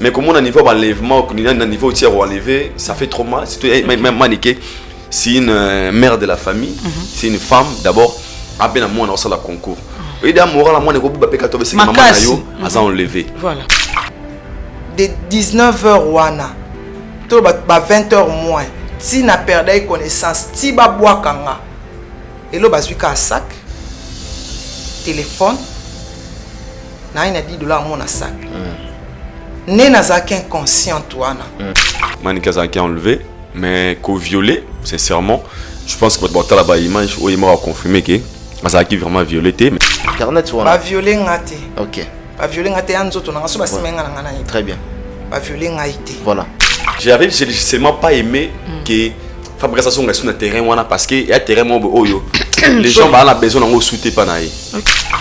Mais comme on a un niveau d'enlèvement, on a un niveau de enlevé, ça fait trop mal. Même maniqué, c'est une mère de la famille, c'est une femme d'abord. Ah ben moi on a la concours. Et d'amour la moi ne peut pas péter c'est maman ayo, a enlevé. Voilà. De 19h wana, to ba 20h moins. Si na perdre connaissance, ti ba bois kanga. Et là bazui ka sac. Téléphone. Na ina $10 mon sac. Né na zaki inconscient wana. Manika zaki enlevé, mais qu'au violé, sincèrement, je pense que votre là-bas image où il m'a confirmé que zaki vraiment violé. Internet wana. Ba violé ngate. OK. Ba violé ngate anzoto na so ba semenga na ngana. Très bien. Ba violé ngate. Voilà. J'ai seulement pas aimé que fabrication reste sur le terrain wana parce que y a terrain mon oyo. Les gens ont besoin de soutenir pas naï.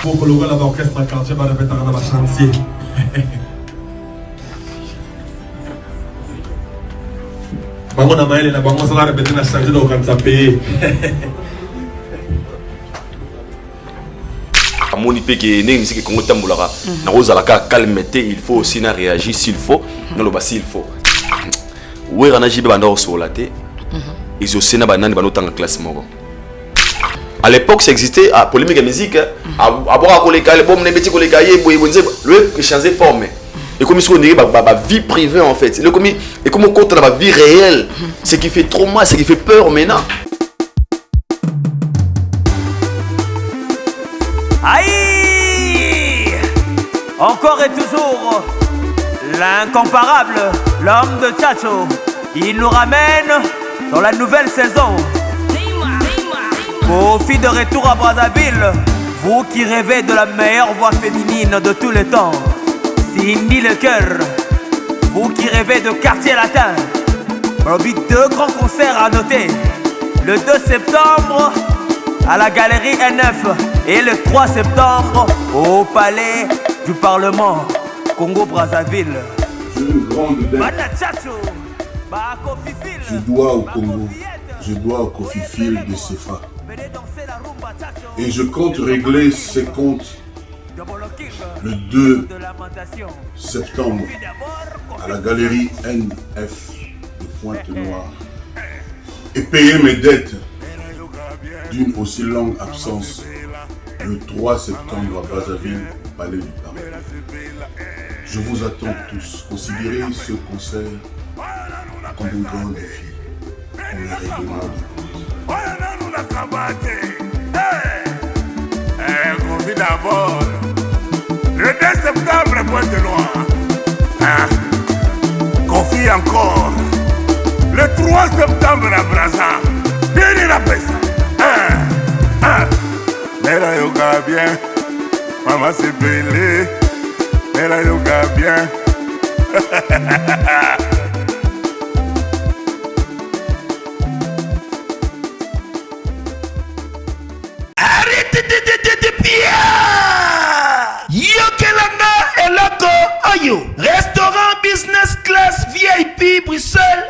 Pour que le gars l'orchestre quartier va répéter dans le chantier. Bango na maile na bango ça répéter dans le chantier donc quand ça paye. Amoni pe que n'est que Congo tambolara. Na ozalaka calmeté, il faut aussi na réagir s'il faut, dans le bas s'il faut. Ouais rana jibe banda osolaté. Ils aussi na banane banotanga classe moko. À l'époque, ça existait à polémique musique. À boire à coller les bombes, les petits collègues, le changer forme. Et comme ils dirait ma vie privée en fait. Et comme on compte dans ma vie réelle, ce qui fait trop mal, ce qui fait peur maintenant. Aïe! Encore et toujours, l'incomparable, l'homme de Chacho. Il nous ramène dans la nouvelle saison. Kofi de retour à Brazzaville, vous qui rêvez de la meilleure voix féminine de tous les temps. Cindy le cœur, vous qui rêvez de quartier latin. Aujourd'hui, 2 grands concerts à noter. Le 2 septembre à la galerie N9 et le 3 septembre au palais du Parlement Congo-Brazzaville. J'ai une grande dette. Je dois au Congo, je dois au Kofi Phil de CFA. Et je compte régler ces comptes le 2 septembre à la galerie NF de Pointe-Noire et payer mes dettes d'une aussi longue absence le 3 septembre à Brazzaville, Palais du Parlement. Je vous attends tous. Considérez ce concert comme un grand défi pour le règlement du Confi d'abord. Le 2 septembre, Pointe-Noire. Confi encore. Le 3 septembre à Brazza. Bien la peste. Mais là, yoga bien. Maman s'est belée. Mais là, yoga bien. Yokelanga eloko oyo restaurant business class VIP Bruxelles.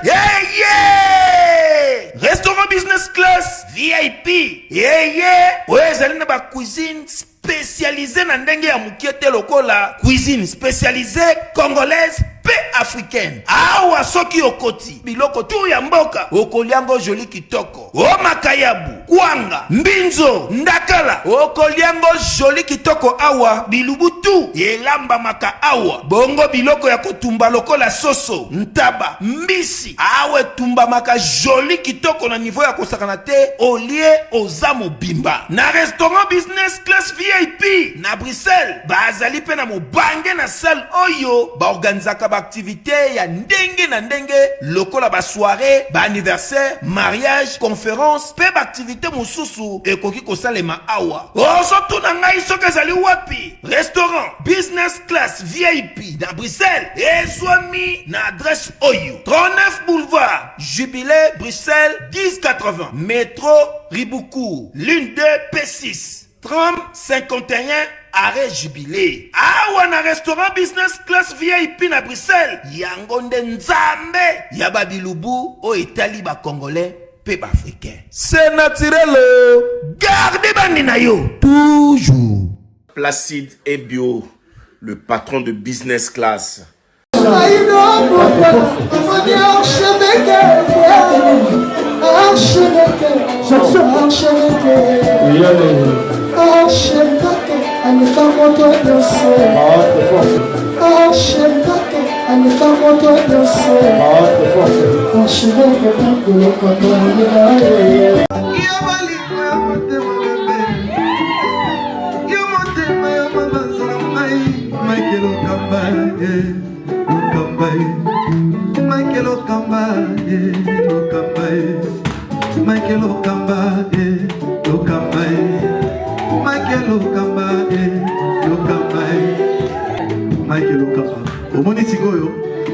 Restaurant business class VIP. Ouais, ezali na ba cuisine spécialisée na ndenge ya mukiete lokola cuisine spécialisée congolaise pe africaine. Awa soki okoti biloko tu ya mboka okoliango joli kitoko. O makayabu, kwanga, mbinzo, ndakala okoliango joli kitoko awa bilubutu elamba maka awa. Bongo biloko ya kotumba lokola soso, ntaba, mbisi. Awe tumba maka joli kitoko na niveau ya kosakana te olie ozamo bimba. Na restaurant business class VIP na Bruxelles bazali pe na mobange na salle oyo ba organizaka ba activité ya ndenge na ndenge lokola ba soirée, ba anniversaire, mariage, conférence, pe ba activité mosusu ekoki kosalema awa. Osoto na ngai soki ezali wapi? Restaurant business class VIP na Bruxelles ezwami na adresse oyo 39 boulevard Jubilé Bruxelles 1080 métro Riboukou ligne 2 P6 30 51 arrêt Jubilé. Awa na restaurant business class VIP na Bruxelles yango nde nzambe ya babilubu o etali ba congolais pe ba africain. C'est naturel. Gardez bandi na yo toujours. Placide et Bio, le patron de business class.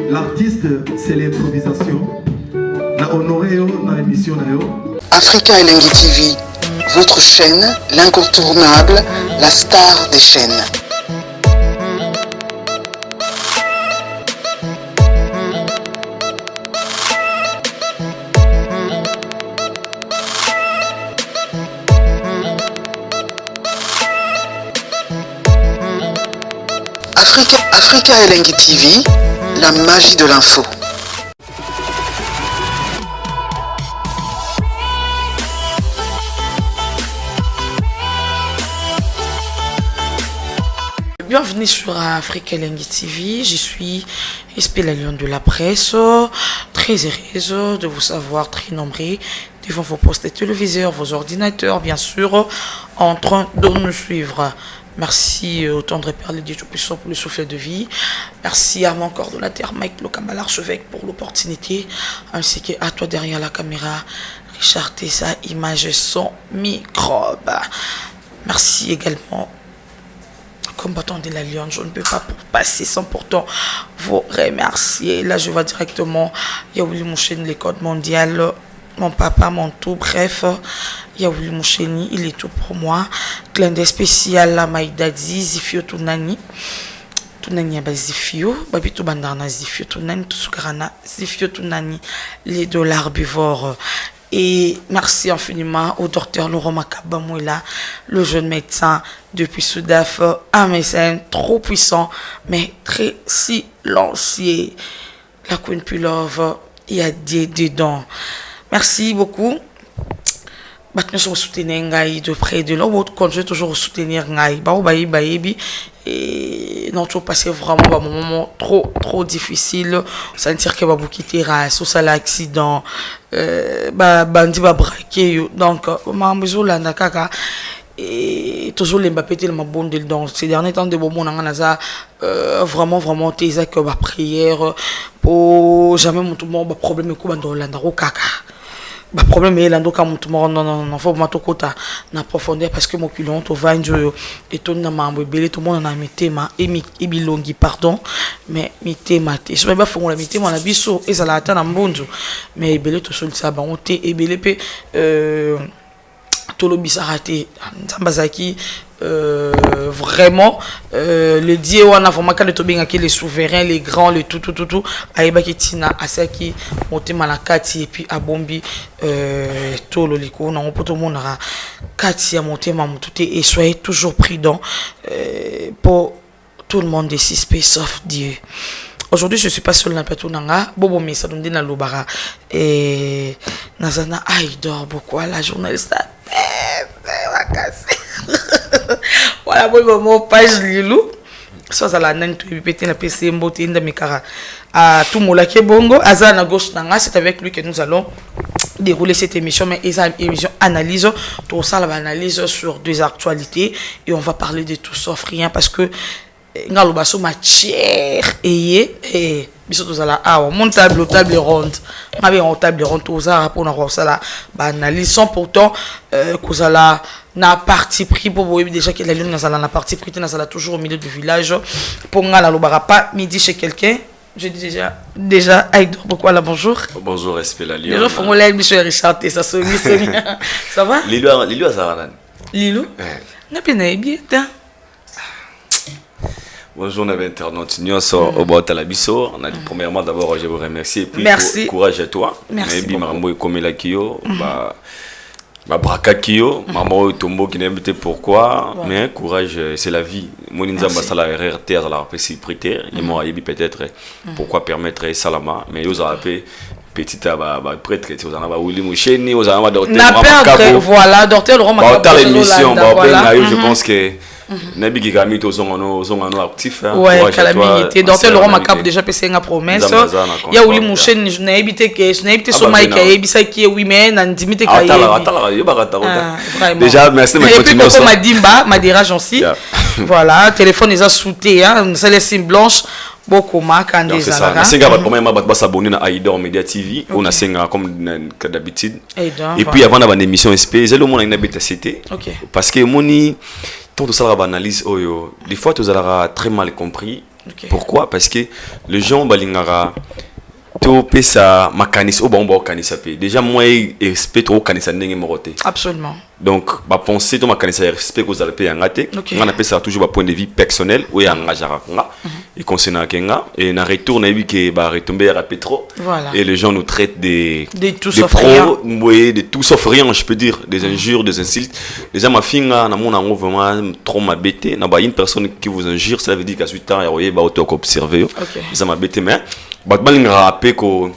L'artiste, c'est l'improvisation. Na honoré dans l'émission. Africa Elengi TV, votre chaîne, l'incontournable, la star des chaînes. Africa Elengi TV, la magie de l'info. Bienvenue sur Africa Elengi TV, je suis SP la Lion de la presse, très heureuse de vous savoir très nombreux devant vos postes de téléviseurs, vos ordinateurs, bien sûr, en train de nous suivre. Merci au tendre Père Dieu Tout-Puissant pour le souffle de vie. Merci à mon coordonnateur Mike Lokamba l'archevêque pour l'opportunité, ainsi qu'à toi derrière la caméra, Richard Tessa, image son microbe. Merci également, combattant de la Lyon. Je ne peux pas passer sans pourtant vous remercier. Là, je vois directement Yaouli Moucheni, les codes mondiales. Mon papa, mon tout, bref, Yaouli Moucheni, il est tout pour moi. Clin d'œil spécial à Maïdadi, Zifio Tunani. Tunani aba Zifio, Babito Bandarna Zifio Tunani, Tusukarana Zifio Tunani, les deux l'herbivore. Et merci infiniment au docteur Laurent Makabamouela, le jeune médecin depuis Soudaf, un médecin trop puissant, mais très silencieux. La Queen Pulove, il y a des dedans. Merci beaucoup. Maintenant, je vous soutenir de près et de loin. Vous continuez toujours à soutenir Ngai. Et non, tu passé vraiment un moment trop difficile. Sentir que vous quitter race, ça l'accident, bandi va braquer. Donc, ma maison là, nakaka. Et toujours les Mbappé le bon dans ces derniers temps de bon on a vraiment tes que ma prière pour jamais mon tout monde problème ko bando landa ro kaka ba problème est lando ka mon tout monde non faut ma tokota na profondeur parce que mon culon to vanjo et ton na mambo belé tout le monde na mitema et bilongi pardon mais mitema te je pas faut la mitema na biso et ça la atteindre en bonjo mais belé to sol ça ba on te et belé pe Tolo Bissarate, Nzambazaki, vraiment, le dieu on a vraiment qu'à le tobinga qui les souverains, les grands, le tout, Aïba Ketina, Asaki, Monté Malakati, et puis à Bombi, Tolo Liko, on a tout le monde à Kati, à Monté Mamouté, et soyez toujours prudents pour tout le monde des 6 pays sauf Dieu. Aujourd'hui, je ne suis pas seul dans le plateau. Bobo Mesa, Dondina Lobara. Et Nazana Aïdor, beaucoup la journaliste. Voilà, mon page Lilou. Soit à la naine, tu peux la PC, Mbote, Indamikara. À tout Moulake Bongo, Azana gauche Nanga, c'est avec lui que nous allons dérouler cette émission. Mais c'est une émission analyse. Tout ça, l'analyse sur des actualités. Et on va parler de tout sauf rien parce que. Ngalobaso matière et biso tozala awa mon table ronde mabe en table ronde tozala pour na ça ba analyse sans pourtant kozala na parti pris pour voir déjà que la lune na na parti pris na sala toujours au milieu du village pour ngala lobara pas midi chez quelqu'un. Je dis déjà Aïdor, pourquoi là bonjour. Bonjour respect la Lyon. Déjà faut moi monsieur Richard et ça sonne ça va Lilo Azaranan. Lilo na pena bien. Bonjour, mes internautes. Nous sommes au bord de la bisso. On a dit premièrement d'abord, je vous remercie. Et puis, merci. Courage à toi. Merci. Comme la Kio, Ma brakakio, maman tombo qui n'aime pas pourquoi, mais courage, c'est la vie. Mon inzamba ça la RRT à la réciprocité, et moi peut-être pourquoi permettre Salama, mais ils ont appelé petit prêtre qui aux anaba Willy Moucheni, aux anaba docteur voilà, docteur Laurent Macabo. L'émission, je pense que Nabi qui a mis aux zones actifs. Ouais, calamité. Docteur Laurent Macabo déjà passé une promesse. Il y a Willy Moucheni, je n'ai évité que je n'ai évité sur Mike, il y a qui oui mais n'intimité qu'il y a. Déjà merci ma continuation. Et puis comme Madimba, Madira aussi. Voilà, téléphone les a souté, hein, ça laisse une blanche. Beaucoup marque en des années. C'est ça. Premièrement, on s'abonner à Aidor Media TV. On a cinq comme d'habitude. Et puis avant d'avoir une émission SP, c'est le monde qui a été cité. Parce que moni, tant tout ça la analyse, des fois tu as très mal compris. Pourquoi? Parce que les gens balingara to pesa makanis au bon kanisa pe. Déjà moi SP trop kanisa ndenge moroté. Absolument. Donc ba penser to makanisa respect aux alpes yangate. On appelle ça toujours un point de vue personnel ou yangajara nga. Et concernant Kenga et na retour na wi que ba retomber à Petro. Voilà. Et les gens nous traitent des tout sauf rien. De tout sauf rien, je peux dire, des injures, des insultes. Déjà ma finga na mon ango vraiment trop m'abêté. Na ba une personne qui vous injure, ça veut dire qu'à 8 ans il y a ba auto observer. Ça m'abêté mais batbalinga rappé ko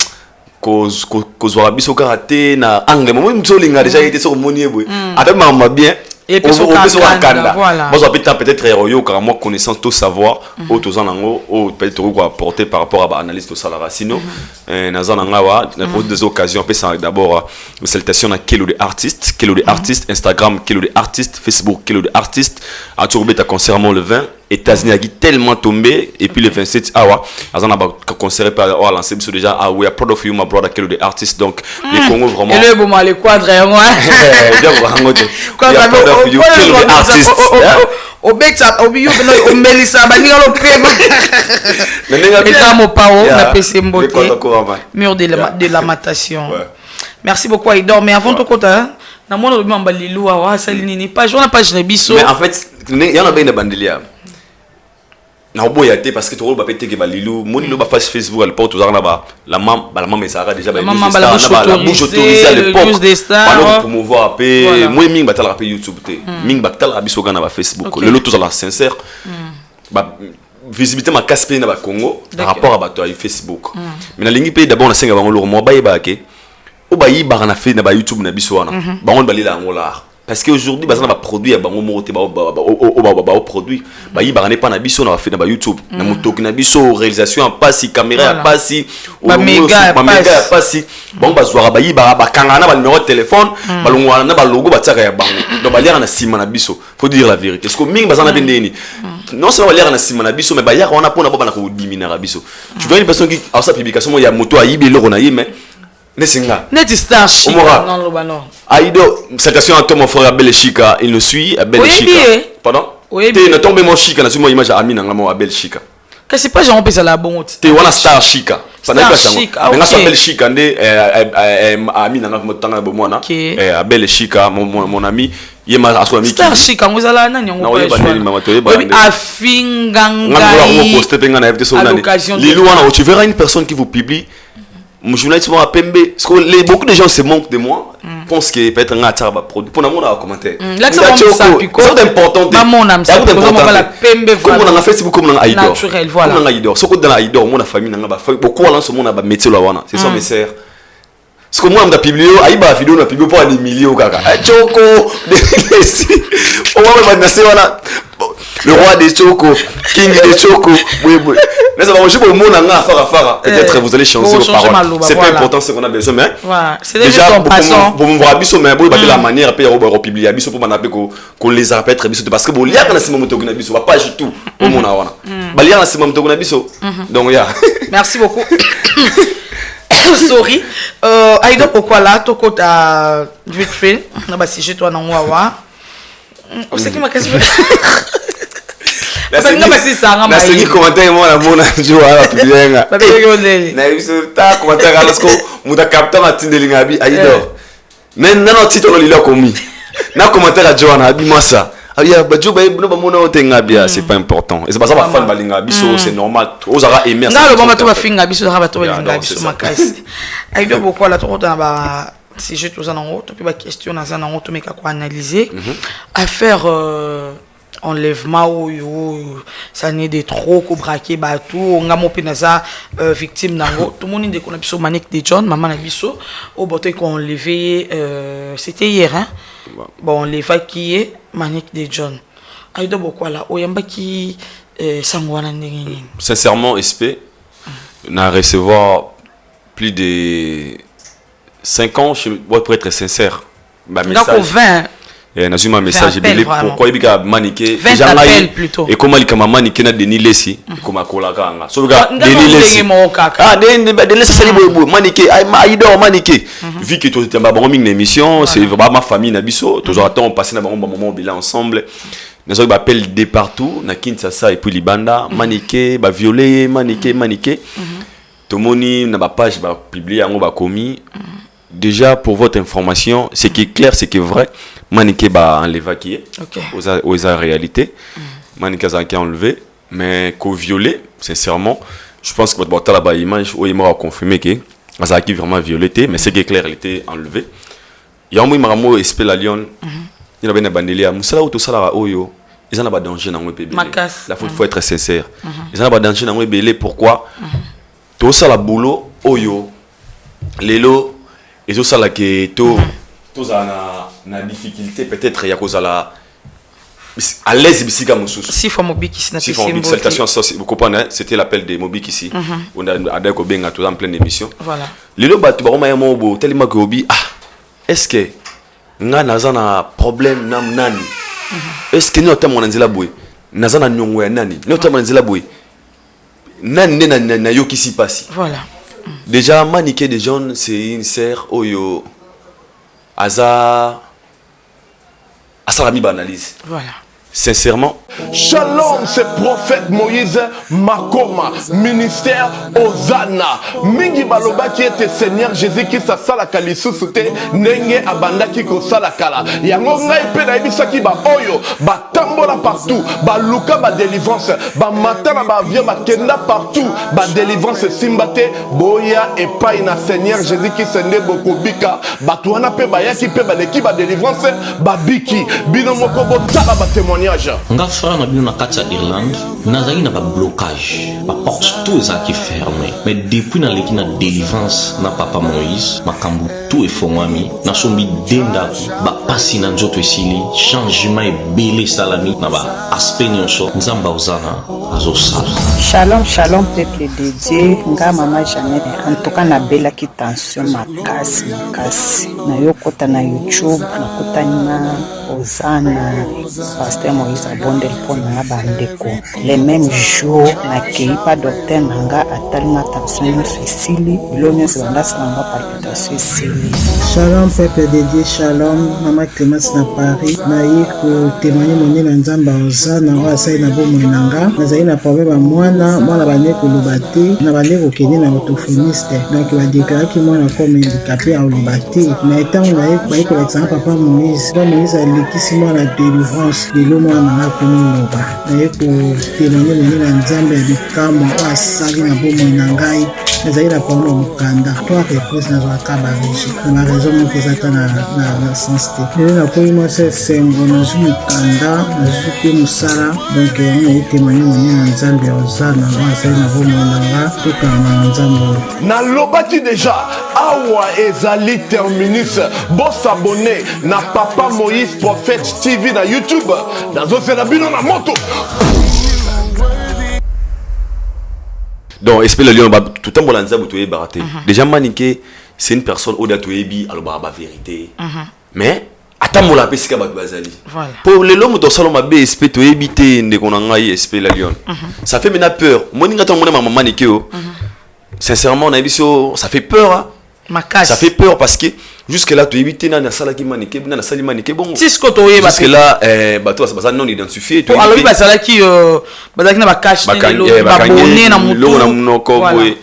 zwara biso karaté na angle moi mzolinga déjà été sur monier boy avec maman bien et puis sur kanda voilà moi peut-être yo car moi connaissance tout savoir auto zanango ou peut-être quoi apporter par rapport à analyse tout ça la sinon nazananga wa pour des occasions peut ça d'abord salutation à Kelo de artiste Instagram Kelo de artiste Facebook Kelo de artiste à Tourbet à concert le 20 États-Unis a tellement tombé et puis le 27 azana ba concert par lancé déjà we are proud of you my brother Kelo de artiste donc les Congo vraiment et le bon les quadres moi quand artiste au bexa au bio au melissa baninga lo pema et damo pao na PC mbote mur de lamentation. Merci beaucoup Aidor mais avant de compter na mona lo mbalilou wa salinini page on a page na biso mais en fait il y en a bien de bandelia na boyate parce que tu vas péter que balilou moni lo ba face Facebook à l'époque toujours là la maman mais ça a déjà la bouche autorisée à l'époque pour promouvoir après moi ming batala après YouTube té ming batala biso gana ba Facebook le lot tout ça sincère ba visibilité ma casse na ba Congo par rapport à bato Facebook mais na lingi pays d'abord na senga bango lo mo ba ke o ba yi ba na fait na ba YouTube na biso wana bango balila ngola parce que aujourd'hui bazana ba produit ya bango moté ba produit ba yi ba ne pas na biso na fait na YouTube na motoki na biso réalisation pas si caméra pas si ba méga pas si bon bazwa ba yi ba kangana ba numéro de téléphone ba longwana na ba logo ba tsaka ya bango donc ba lire na sima na biso faut dire la vérité est-ce que ming bazana bendeni non seulement lire na sima na biso mais ba ya on a pona ba na ko diminuer na biso tu vois une personne qui a sa publication ya moto ayibe lo na yime Nesinga. Netistar Chica. Non, le ballon. Aido, citation à toi, mon frère Abel Chica. Il nous suit, Abel Chica. Pardon? Oui. T'es ne tombé mon Chica, n'a moi image à Amina, mon Abel Chica. Que c'est pas genre on peut ça la bonne. T'es one star Chica. Star Chica. Mais Abel Chica, Amina, n'a pas de bon moi, Abel Chica, mon ami. Il m'a assuré Star Chica, vous allez là, non, on peut pas. Tu verras une personne qui vous publie. Mon journaliste m'a pembé parce que beaucoup de gens se moquent de moi pensent que peut-être un gars va produire pour mon commentaire là c'est important comme on a Facebook comme on a Aidor naturel voilà comme on a Aidor ce que dans Aidor mon famille n'a pas beaucoup là ce monde a métier là wana c'est ça mes sœurs ce que moi on a publié Aïba vidéo on a publié pour des millions kaka Choko on va me passer voilà le roi des Choko king des Choko oui mais ça va manger pour le monde en afara peut-être vous allez changer vos paroles c'est pas important ce qu'on a besoin mais c'est déjà pour me voir biso mais pour la manière après on publier biso pour m'appeler qu'on les appelle très biso parce que bon lien dans ce moment na biso va pas du tout au monde wana ba lien dans ce moment na biso donc merci beaucoup sorry Aidor pourquoi là to kota vite fait na ba sujet toi na wawa on sait qui m'a question c'est qui commentaire moi la bonne joie bien na résultat commentaire alors que muda capteur atindelinga bi Aidor mais non titre le lilo komi na commentaire à Joana abi moi ça ya bajo ba no ba mona otenga bia c'est pas important et c'est pas ça ba fan balinga biso c'est normal ozara aimer ça le bon bato ba finga biso ba to balinga biso makasi Aidor pourquoi la to na ba si je tous en haut, tu peux question dans un haut, tu me analyser. Affaire enlèvement ou ça n'est des trop qu'on braquer bateau, on a mon pénasa victime nango. Tout le monde dit qu'on a biso Manique de John, maman a biso au bateau qu'on enlevé c'était hier hein. Bon, on leva qui est Manique de John. Aïdo beaucoup là, oyamba qui sangwana ndenge. Sincèrement, SP n'a recevoir plus de 5 ans, pour être sincère. Ma message. 20. J'ai un message. Pourquoi il y a maniqué 20 appels plutôt. Et comment il y a maniqué na Denis Lessi, comme à Kolakanga. So Denis Lessi. Ah, Denis Lessi maniqué. Aïdo maniqué. Vu que tu es en émission, c'est vraiment ma famille nabiso. Toujours attends, on passe un moment bilan ensemble. Nous avons appelé de partout, na Kinshasa et puis Libanda, maniqué, violé, maniqué. Tout le monde n'a pas page publié, on va commis. Déjà pour votre information, ce qui est clair, c'est que vrai, maniqué enlevé qui est aux réalité, maniqué a enlevé, mais qu'au violé, sincèrement, je pense que votre là-bas image où il m'a confirmé que ça a vraiment violé, mais ce qui est clair, il était enlevé. Il y a un moment SP la Lyon, il y a bien bandelier, musala ou tout ça là oyo, ils en ont pas danger dans le PB. La faut être sincère. Ils en ont pas danger dans le PB. Pourquoi? Tout ça la boulot oyo, lelo et tout ça là que tout na difficulté peut-être il y a cause à l'aise bisika mususu. Si fois mobiki si na si fois mobiki salutations vous comprenez c'était l'appel de mobiki ici on a adako benga tout en pleine émission. Voilà. Lelo ba tu ba ma yamo bo tellement que obi est-ce que nga nazana problème nam nani est-ce que nous avons nzela boy nazana nyongo ya nani nous avons nzela boy nani na yo qui s'y passe. Voilà. Déjà maniqué des jeunes c'est une sœur oyo asa mi banalise. Voilà. Sincèrement. Shalom, c'est prophète Moïse Makoma, ministère Ozana. Mingi baloba qui était Seigneur Jésus qui sa sala kalisu sute nenge abanda ki ko sala kala. Yango ngai pe na ibisa ki ba oyo ba tambola partout, ba luka ba délivrance, ba matana ba via ba kenda partout, ba délivrance simbate boya et pas na Seigneur Jésus qui sende boko bika, ba tuana pe ba yaki pe ba leki ba délivrance, ba biki bino moko bo tala ba témoignage. Nga frère na bino na kati ya Irlande nazali na ba blocage ba porte tout ça qui fermé mais depuis na leki na délivrance na papa Moïse makambu tout efongwami na sombi denda ba pasi na nzoto esili changement ebele salami na ba aspect nyonso nzamba ozana azosala. Shalom shalom peuple de Dieu nga mama Jeannette en tout cas na bela ki tension makasi na yokota na YouTube na kota na Ozana pasteur Moïse abondel pona bandeko les mêmes jours na keipa docteur nanga atalina tension sisili bilonyo sebanda sanga palpitation sisili. Shalom peuple de Dieu, shalom mama Clémence na Paris na yiko témoigner moni na nzamba Ozana na wasai na bomo nanga nazali na problème à mwana bane ko lobate na bane ko keni na orthophoniste donc va déclarer que moi comme handicapé à lobate na étant na ko l'exemple papa Moïse l'équisi moi la délivrance de l'homme na kono loba na yeko témoigner moni na nzamba ya bikamo asali na bomo nangai nazali na problème mukanda toi réponse na zwa kabareji na raison mo kezata na sens te na ko moi c'est sengo na zwa mukanda na zwa ke musala donc on a témoigné moni na nzamba Ozana wasai na bomo nanga tukana na nzamba na lobaki déjà awa ezali terminus bon s'abonner na papa Moïse prophète TV na YouTube nazo faire la bino na moto. Donc espèce le lion tout temps bolanza botoye baraté. Déjà maniqué c'est une personne au datoyebi aloba ba vérité. Mais attends la pesika ba bazali. Voilà. Pour les l'homme to salon mabe espèce to éviter ndé qu'on ngai espèce la lion. Ça fait maintenant peur. Moi ninga to maman maniqué. Sincèrement on a visto ça fait peur hein. Ça fait peur parce que jusque là tu évites na sala ki maniqué na sala maniqué bon. Parce que là bato ça non identifié tu alors ba sala ki bazaki na ba cache ba bonné na mutu na munoko boy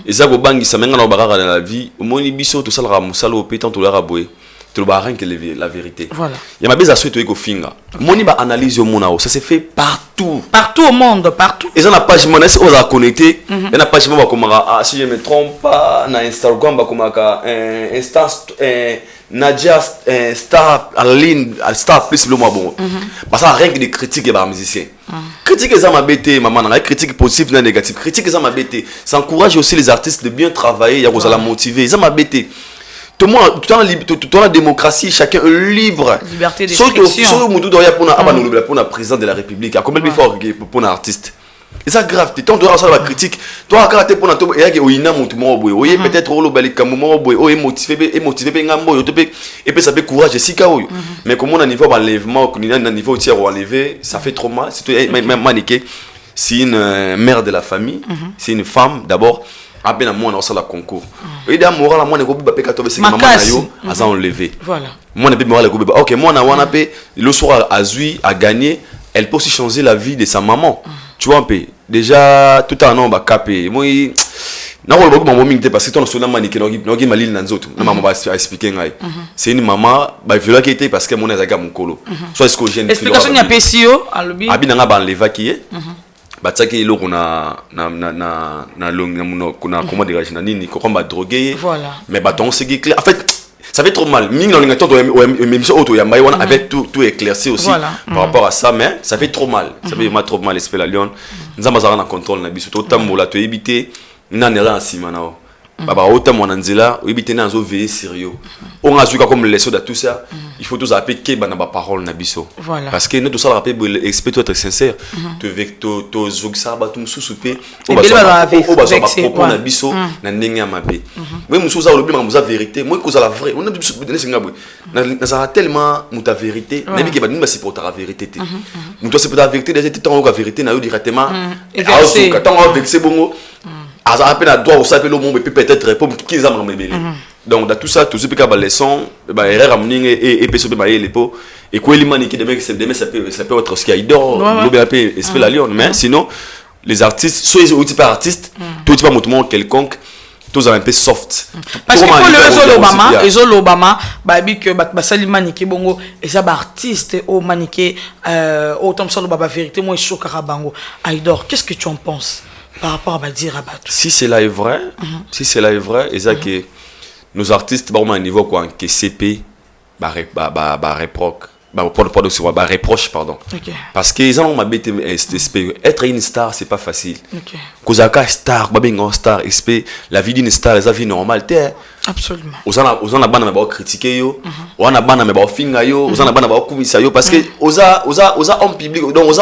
eza ko bangi sa menga na bakaka na la vie omoni biso to sala musalo pétant to la boy tu le rien que la vérité. Voilà. Il y a ma bise à souhaiter que finga. Moni ba analyse au monde, ça se fait partout. Partout au monde, partout. Et ça n'a pas jamais on a connecté. Il n'a pas jamais comme si je me trompe pas, na Instagram ba comme Insta Nadia Star Aline Star plus le mois bon. Parce que rien que des critiques et ba musiciens. Critique ça m'a bêté maman, la critique positive et négative. Critique ça m'a bêté. Ça encourage aussi les artistes de bien travailler, il y a vous la motiver. Ça m'a bêté. Tout le monde, tout la démocratie, chacun est libre. Liberté d'expression. Surtout pour la président de la République. À combien de fois pour un artiste? Et ça grave. Tu dois recevoir la critique. Toi, quand tu es pour un artiste, peut-être et puis ça fait courage. Mais comme on a un niveau d'enlèvement, un niveau de enlevé, ça fait trop mal. C'est une mère de la famille, c'est une femme d'abord. Ah ben moi on a la concours. Et d'un moral moi ne gobi ba peka to bese maman na yo aza enlevé. Voilà. Moi na be moral gobi ba OK moi na wana pe le soir Azui a gagné, elle peut aussi changer la vie de sa maman. Tu vois un peu. Déjà tout un an ba capé. Moi na ko beaucoup maman mingte parce que ton sona manike no gi malil na nzoto. Na maman ba expliquer ngai. C'est une maman ba viola qui était parce que mon ezaka mukolo. Soit est-ce que j'ai une explication ya pesio alobi. Abi na ba enleva qui est. Bataki lo kuna comment dire na nini ko komba drogué mais baton c'est clair en fait ça fait trop mal ming dans l'ingato émission auto ya mai wana avec tout éclairci aussi par rapport à ça mais ça fait trop mal ça fait vraiment trop mal espèce la lion nzamba za na contrôle na biso to tambola to éviter na nera nsima nao baba autant mon anzela éviter na zo veiller sérieux on a joué comme les soda tout ça il faut tous appeler que bana ba parole na biso parce que nous tout ça rappeler expert être sincère te vecto to zogsa ba tout sousouper on va se propos na biso na ndenge mabe moi muso za lobi ma vérité moi cause la vraie on a biso donner singa boy na ça tellement muta vérité na bi ke ba nous c'est pour ta vérité te nous doit c'est pour ta vérité déjà tant la vérité na yo directement azuka tant on vexer bongo à peine à droit au sapé le monde peut-être répondre qui les a m'embêté donc dans tout ça tout ce que la leçon bah erreur amener et personne bah les pots et quoi les maniquer demain ça peut être ce qui a dort le BAP espèce la lion mais sinon les artistes soit ils sont pas artistes tout pas mouvement quelconque tous un peu soft parce que pour le réseau l'Obama bah bi que bah ça les maniquer bongo et ça bah artiste au maniquer autant ça le baba vérité moi chaud carabango Aïdor qu'est-ce que tu en penses par rapport à dire à Batou? Si cela est vrai, si cela est vrai, et ça que nos artistes, bah, au niveau quoi, que CP, reproche, pardon. Parce que ils ont ma bête, être une star, c'est pas facile. Kozaka star, babingo star, la vie d'une star, c'est la vie normale, t'es. Absolument. Aux en a ban mais critiquer yo, aux en a ban mais finga yo, aux en a ban mais kumisa yo parce que aux en public donc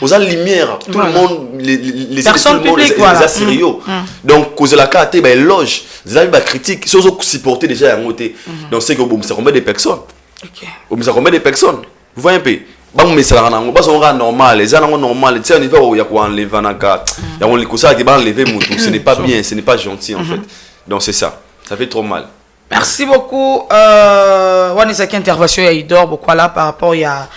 aux lumière tout le monde les personnes publiques voilà. Sérieux. Donc cause la carte ba éloge, ils avaient ba critique, ils ont supporté déjà en côté. Donc c'est que bon ça combien de personnes. OK. Bon ça combien de personnes. Vous voyez un peu. Ba mais ça na ngo ba so nga normal, les gens normal, tu sais au niveau où il y a quoi enlever naka. Il y a on les cosa qui ba enlever mutu, ce n'est pas bien, ce n'est pas gentil en fait. Donc c'est ça. Ça fait trop mal. Merci beaucoup. On est avec intervention Aïdor beaucoup là par rapport à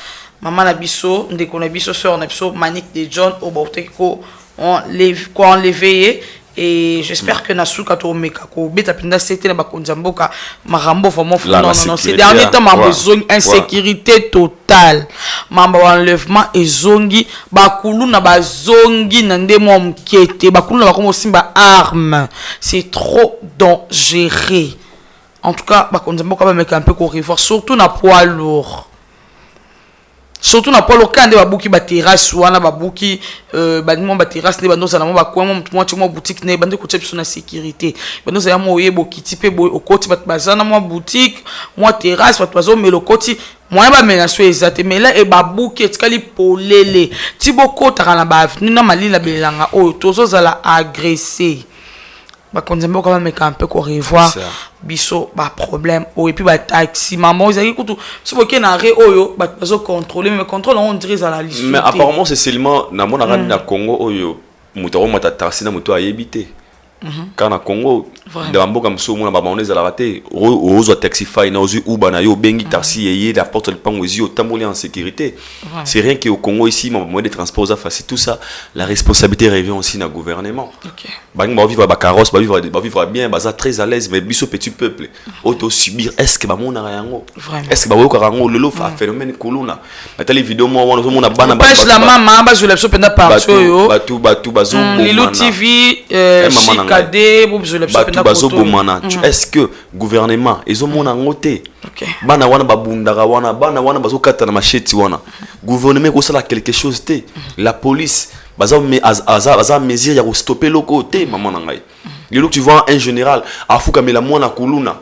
maman Nabiso, ndeko Nabiso sœur Nabiso Manique de John au Bauteko on l'éveillé et j'espère que Nasuka to meka ko beta pinda c'était na bakonzamboka marambo vraiment non ces derniers temps ma besoin insécurité totale mamba enlèvement et zongi bakulu na bazongi na ndemo mkete bakulu na bakomo simba arme c'est trop dangereux en tout cas bakonzamboka ba meka un peu ko revoir surtout na poids lourd. Surtout na polo kande babuki ba terrasse wana babuki banimo ba terrasse ne bando sana mo ba kwa mo boutique ne bande ko tshepso na sécurité bando za mo yebo kiti pe boy okoti bat bazana mo boutique mo terrasse bat bazo melokoti mo ba menace ezate mais là e babuki etikali polele tiboko takana ba avenue na malila belanga o tozo zala agresser ba konzembo quand même un peu ko revoir biso ba problème o et puis ba taxi maman ils a kutu so boké na ré oyo ba bazo contrôler mais contrôle on dirait à la liste mais apparemment c'est seulement na mona na Congo oyo muto mata taxi na muto a yebité Quand na Congo de bamboka mso mona ba maoneza la raté ozo taxify na ozo uba na yo bengi taxi yé la porte le pango ozo tamboli en sécurité. C'est rien que au Congo ici mon moyen de transport ça facile tout ça la responsabilité revient aussi na gouvernement. Ba vivre ba carrosse ba vivre bien ba ça très à l'aise mais biso petit peuple auto subir est-ce que ba mona yango est-ce que ba ko rango lelo fa phénomène kuluna na télé vidéo moi on mona bana ba la maman ba je l'ai penda partout yo batu bazo Lilo TV est-ce que gouvernement ils ont mon angoté bana wana babundaka wana bana wana bazokata na macheti wana gouvernement ko sala quelque chose te la police baza mesure ya ko stopper le côté maman ngai lelo tu vois un général afuka mela mwana kuluna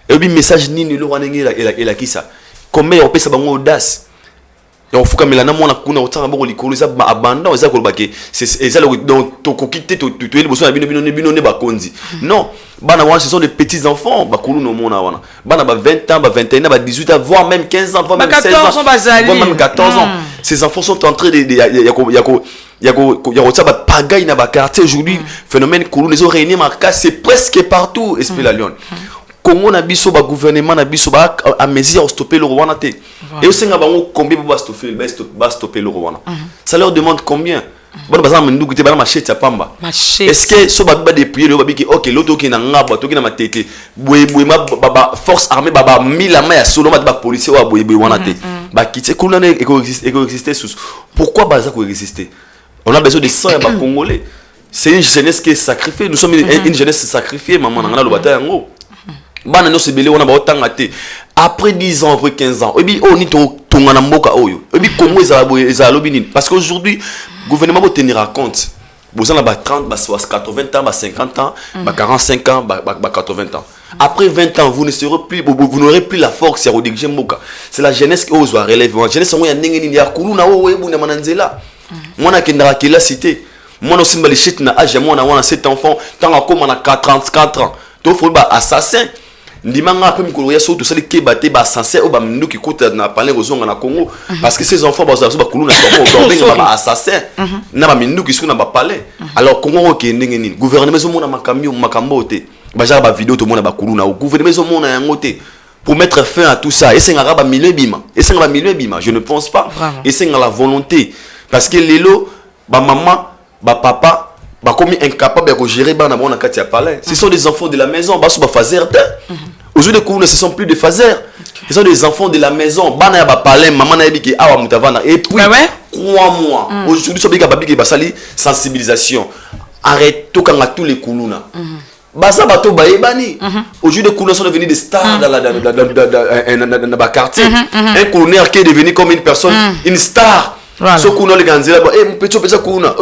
et bi message nini lo wana ngela ela kisa combien on peut ça bango audace ya ofuka mela na mwana kuna otanga boko likolo za abandon eza ko bake c'est eza le donc to kokite to ele boso na bino ne bakonzi non bana wana ce sont des petits enfants bakulu no mona wana bana ba 20 ans ba 21 ans ba 18 ans voire même 15 ans voire même 16 ans voire même 14 ans ces enfants sont en train de yako ba pagaille na ba quartier aujourd'hui phénomène kulu les ont réunis marqué c'est presque partout esprit la Lyon Congo na biso ba gouvernement na biso ba a mesure à stopper le Rwanda te et au senga bango combien ba stopper le Rwanda ça leur demande combien bon bazan mendu kute bana machete ya pamba est-ce que so ba dépouiller le babiki OK l'auto qui na ngaba to ki na matete boye ba force armée ba mila ma ya solo ba policier wa boye wana te ba kite kuna ne exister sous pourquoi baza ko exister on a besoin de sang ya ba congolais c'est une jeunesse qui est sacrifiée nous sommes une jeunesse sacrifiée maman na lo bata yango bana no sebele wana ba otanga te après 10 ans après 15 ans ebi oni to tongana mboka oyo ebi Congo ezala lobi nini parce qu'aujourd'hui gouvernement doit tenir compte vous en avez 30 80 ans 50 ans 45 ans 80 ans après 20 ans vous ne serez plus vous n'aurez plus la force à rediriger mboka c'est la jeunesse qui ose relever la jeunesse on ya ndenge nini ya kuluna o ebu na mananzela mwana kendara kila cité mwana simbali shit na âge mwana wana cet enfant tant comme on a 34 ans to faut ba assassin ndimanga pe mikolo ya so to sali ke baté ba assassin o ba mnuki kota na parler ozonga na Congo parce que ces enfants ba kuluna Congo ba assassin na ba mnuki siko na ba parler alors Congo ke ndenge nini gouvernement zo mona makambo te ba ja ba vidéo to mona ba kuluna o gouvernement zo mona yango te pour mettre fin à tout ça et c'est ngara ba milieu bima je ne pense pas et c'est la volonté parce que lelo ba maman ba papa bah comme incapable de gérer bana bona kati ya palais ce sont des enfants de la maison bah so ba fazer aujourd'hui les ce sont plus des fazer ce sont des enfants de la maison bana ya ba palais maman na yebiki awa mutavana et puis crois-moi aujourd'hui so bika babiki basali sensibilisation arrête to kanga tous les kuluna basa bato bayebani aujourd'hui les kuluna sont devenus des stars dans la quartier un colonel qui est devenu comme une personne une star so kuna le ganzela ba pecho kuna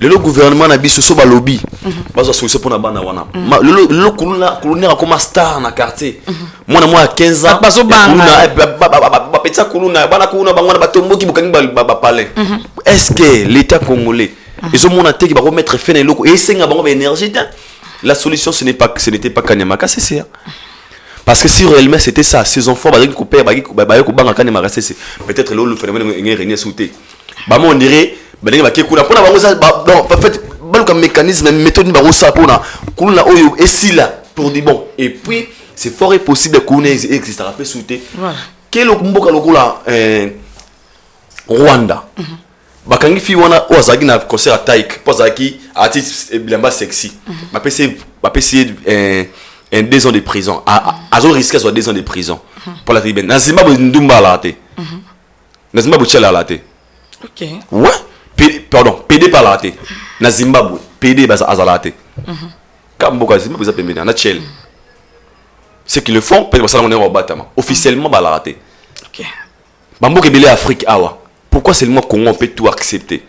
le gouvernement na biso so ba lobby bazo solution pour na bana wana le colonel comme star na quartier moi 15 ans bazo bana ba petita kuluna bana kuna bangwana batomboki bukani ba palais est-ce que l'état congolais ils ont mon attaque ba remettre fin na loko et senga bango ba énergie la solution ce n'était pas Kanyamaka c'est parce que si réellement c'était ça ces enfants ba ko père ba ko banga Kanyamaka c'est peut-être le phénomène est régné sauté ba on dirait ben ba kekula pona bango ça non en fait baluka mécanisme méthode ba rosa pona kuluna oyo esila pour dire bon et puis c'est fort et possible que kuluna existera peu sauté quel mboka lokola Rwanda bakangi fi wana ozaki na concert à Taïk pozaki artiste bilamba sexy ba PC un 2 ans de prison azo risquer soit 2 ans de prison pour la tribune na Zimbabwe ndumba la té na Zimbabwe tchala la té OK ouais pardon PD par la té na Zimbabwe PD baza azalate kamboka Zimbabwe za pembeni na tchel ceux qui le font peut être ça on est au batama officiellement ba la raté OK bamboka belé Afrique awa pourquoi seulement Congo on peut tout accepter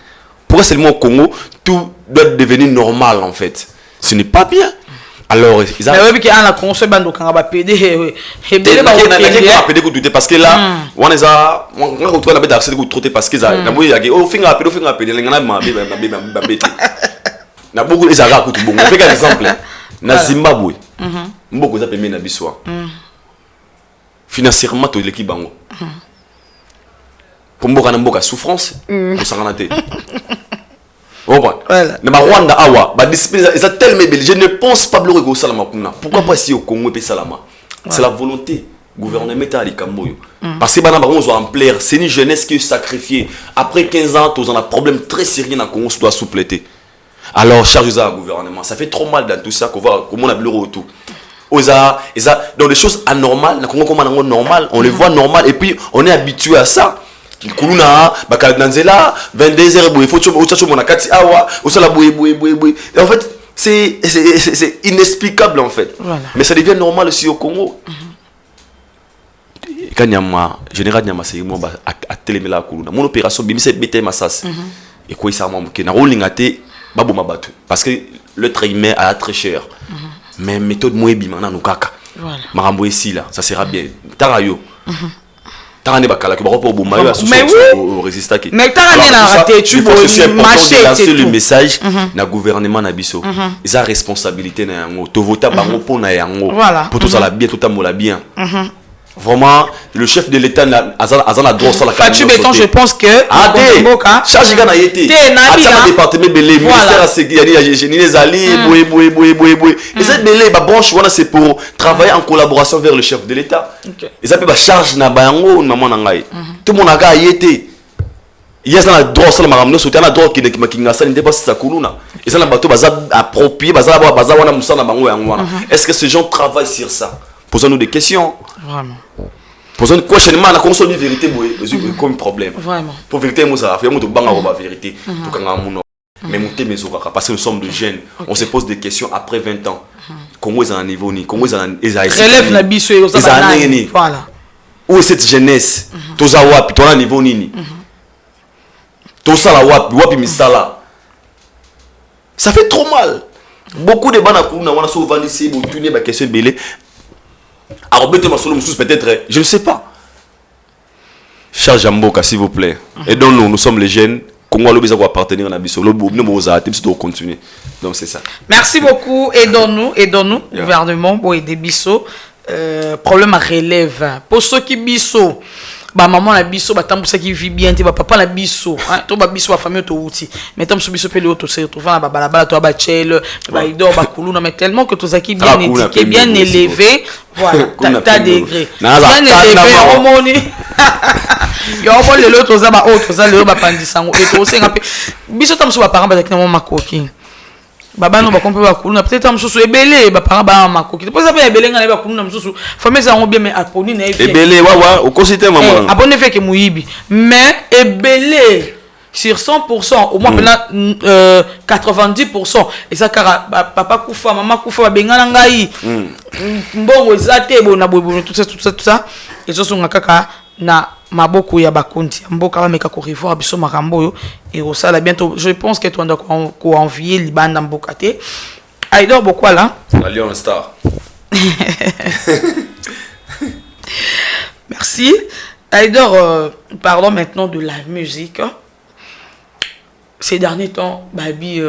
pourquoi seulement au Congo tout doit devenir normal en fait ce n'est pas bien alors ils a oui que la Congo bando kanga ba PD et belé ba PD ko douter parce que là on les a on retrouve la bête accès ko trotter parce que ça na moyi yaki oh finga PD ngana ma bête na beaucoup les aga ko tout bon on fait un exemple na Zimbabwe mboko za pemé na biswa financièrement to l'équipe bango pour mboka na mboka souffrance ko sangana te Voilà. Mais Rwanda awa, ba discipline ça tellement belle. Je ne pense pas bloquer au salama kuna. Pourquoi pas si au Congo et salama? C'est la volonté gouvernement à Likamboyo. Parce que bana bango en plaire, c'est une jeunesse qui est sacrifiée. Après 15 ans, tu as un problème très sérieux dans le Congo, tu dois soupléter. Alors charge ça au gouvernement. Ça fait trop mal dans tout ça qu'on voit comment on a bureau autour. Dans des choses anormales, normal, on les voit normal et puis on est habitué à ça. Kuluna, Bakaldanzela, 22h, il faut que tu mon akati awa, ou ça la boué. En fait, c'est inexplicable en fait. Voilà. Mais ça devient normal aussi au Congo. Quand Nyama, général Nyama, c'est moi à télémela Kuluna. Mon opération, c'est BT Massas. Et quoi, ça m'a manqué. Na rolling à té, babo mabatu. Parce que le train humain a très cher. Mais méthode moi bimana no kaka. Marambo ici là, ça sera bien. Tarayo. Tarane bakala que baro pour boumba au résistant qui. Mais tarane la raté tu vois marcher lancer le message na gouvernement na biso. Ils ont responsabilité na yango. To vota bango pour na yango. Pour tout ça la bien tout amola bien. Vraiment, le chef de l'État a droit sur la carte. Fatou Béton, je pense que. Charge Gana Yeti. A département de l'État, ministère à sécurité, Génie Ali, Boué. Et cette belé, branche, c'est pour travailler en collaboration vers le chef de l'État. Ils appellent charge na bayango, maman nangai. Tout le monde a Yeti. Il y a un droit sur le maramno, il y a un droit qui n'était pas sa colonna. Et ça, le bateau, approprié, est-ce que ces gens travaillent sur ça? Posons-nous des questions. Vraiment. Posons-nous questionnement, on a consommé la vérité comme problème. Vraiment. Pour vérité, moi, ça fait la vérité. Mais parce que nous sommes de jeunes, on se pose des questions après 20 ans. Comment ils ont un niveau ni? Comment ils ont relève la biche et voilà. Où est cette jeunesse? Toza wapi, toi un niveau nini? Toza la wapi misala. Ça fait trop mal. Beaucoup de bana kuna wana so vandisi bo tuner ba question belé. Alors peut-être, je ne sais pas. Charles Jamboka, s'il vous plaît. Aidons-nous, nous sommes les jeunes. Congo le besoin appartenir à Nabiso. Le nous continuer. Donc c'est ça. Merci beaucoup. Aidons-nous, gouvernement, pour aider Bisso. Problème à relève. Pour ceux qui Bisso. Ba maman la biso ba tambusa qui vit bien te ba papa la biso hein to ba biso ba famille to outi mais tambusa biso pe le auto se retrouver na ba balabala to ba chel ba idor ba kuluna mais tellement que tous qui bien éduqué bien élevé voilà ta degré bien élevé homoni yo mo le l'autre za ba autre za le ba pandisango et to senga pe biso tambusa ba parents ba takina mo makoki baba no ba kompe ba kuluna peut-être amsusu ebele ba parents ba makoki to ça pe ebele ngana ba kuluna amsusu famille za ngo bien mais aponi na ebele wa au cosité maman abonné fait que muibi mais ebele sur 100% au moins maintenant 90% et ça car papa kufa maman kufa ba bengana ngai mbongo ezate bona bobo tout ça et ça sont kaka na maboko ya bakundi mboka ba meka ko revoir biso makambo yo et au ça là bientôt je pense que tu dois ko envier libanda mboka te Aïdor Bokwa là la Lion Star. Merci Aïdor, parlons maintenant de la musique. Ces derniers temps babi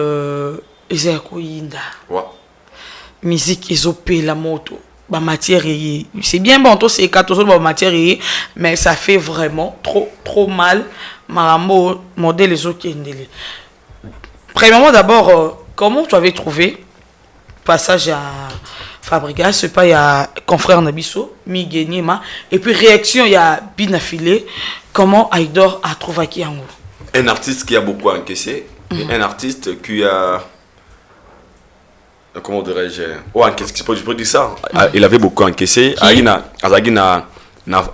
ezako yinda musique ezopé la moto ba matière c'est bien bon tout c'est 14 ba matière mais ça fait vraiment trop mal marambo modèle les autres kindele. Premièrement d'abord comment tu avais trouvé passage à Fabrigas c'est pas il y a confrère Nabiso Migenyema et puis réaction il y a Binafilé comment Aïdor a trouvé qui en un artiste qui a beaucoup encaissé un artiste qui a comment dirais-je je peux dire ça il avait beaucoup encaissé Azagina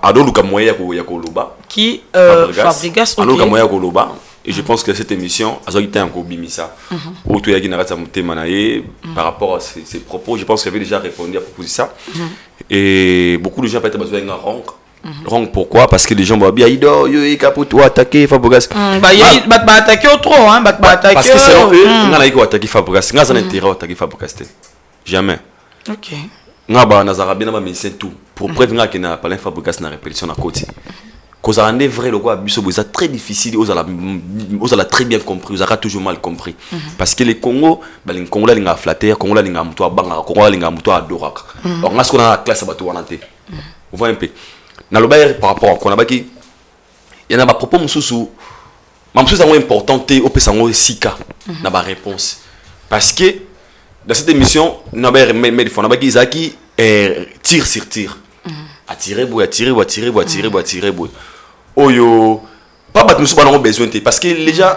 Adoluka Moya Koloba qui Fabrigas Adoluka Moya Koloba et je pense que cette émission Azagita encore bimisa autour ya Ginara Manaye par rapport à ses propos je pense qu'il avait déjà répondu à propos de ça et beaucoup de gens peut-être besoin d'un rang pourquoi parce que les gens vont bien Aïdor yo capoto attaquer Fabrigas bah attaquer trop hein bah attaquer parce que c'est eux on aiko attaquer Fabrigas nga ça intérêt attaquer Fabrigas jamais OK nga ba nazara bien na médecin tout pour prévenir que na parler Fabrigas na répétition na côté cause en est vrai le quoi biso c'est très difficile aux a très bien compris aux a toujours mal compris parce que les Congo les Congolais linga flatter Congolais linga muto banga Congolais linga muto adoraka donc nga ce qu'on a la classe bato wanate vous voyez un peu dans le bail par rapport à qu'on a baki il y en a pas propos mususu Même chose important, au peut s'en sika na ba réponse. Parce que dans cette émission, na ba mais faut na ba qui tire sur tir. Attirer boy. Oyo pas battre nous pas besoin parce que les gens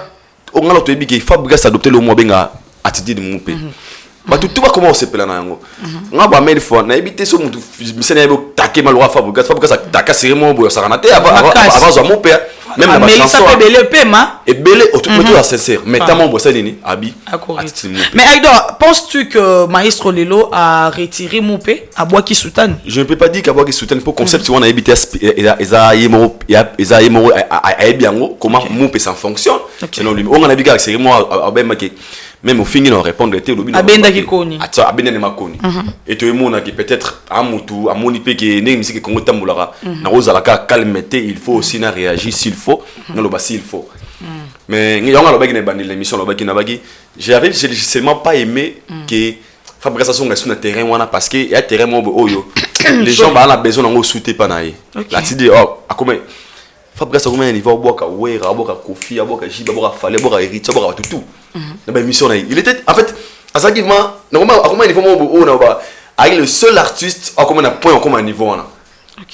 on a l'autre qu'il faut adopter le mot benga attitude de mon pays. Bah tout va comment on s'appelle na yango. On va mettre fois na éviter so mutu misena yebo taquer malwa Fabregas taka serment boy ça ranaté avant mon père même la chanson et belé autour à sincère mais tellement boy ça nini abi mais Aïdo, penses-tu que Maestro Lelo a retiré Moupé à Boaki Soutane? Je ne peux pas dire qu'à Boaki Soutane pour concept on a évité eza yemo a biango comment Moupé ça fonctionne selon lui on a dit que serment même au fin il répondre était lobby abenda kikoni abenda ne makoni et to emona que peut-être amutu amoni pe que ne musique Congo tambolara na rozalaka calmeté il faut aussi na réagir s'il faut non le basi il faut mais il y a un lobby qui n'est pas l'émission lobby qui n'a pas j'avais seulement pas aimé que fabrication sur le terrain wana parce que il y a terrain mo oyo les gens ba na besoin ngo souter pas na la ti dit oh akome fabrication comment il va boka wera boka kofi boka jiba boka fale boka héritier boka tout la émission il était en fait à ça normalement comment il faut le seul artiste à comment on a point en comment niveau là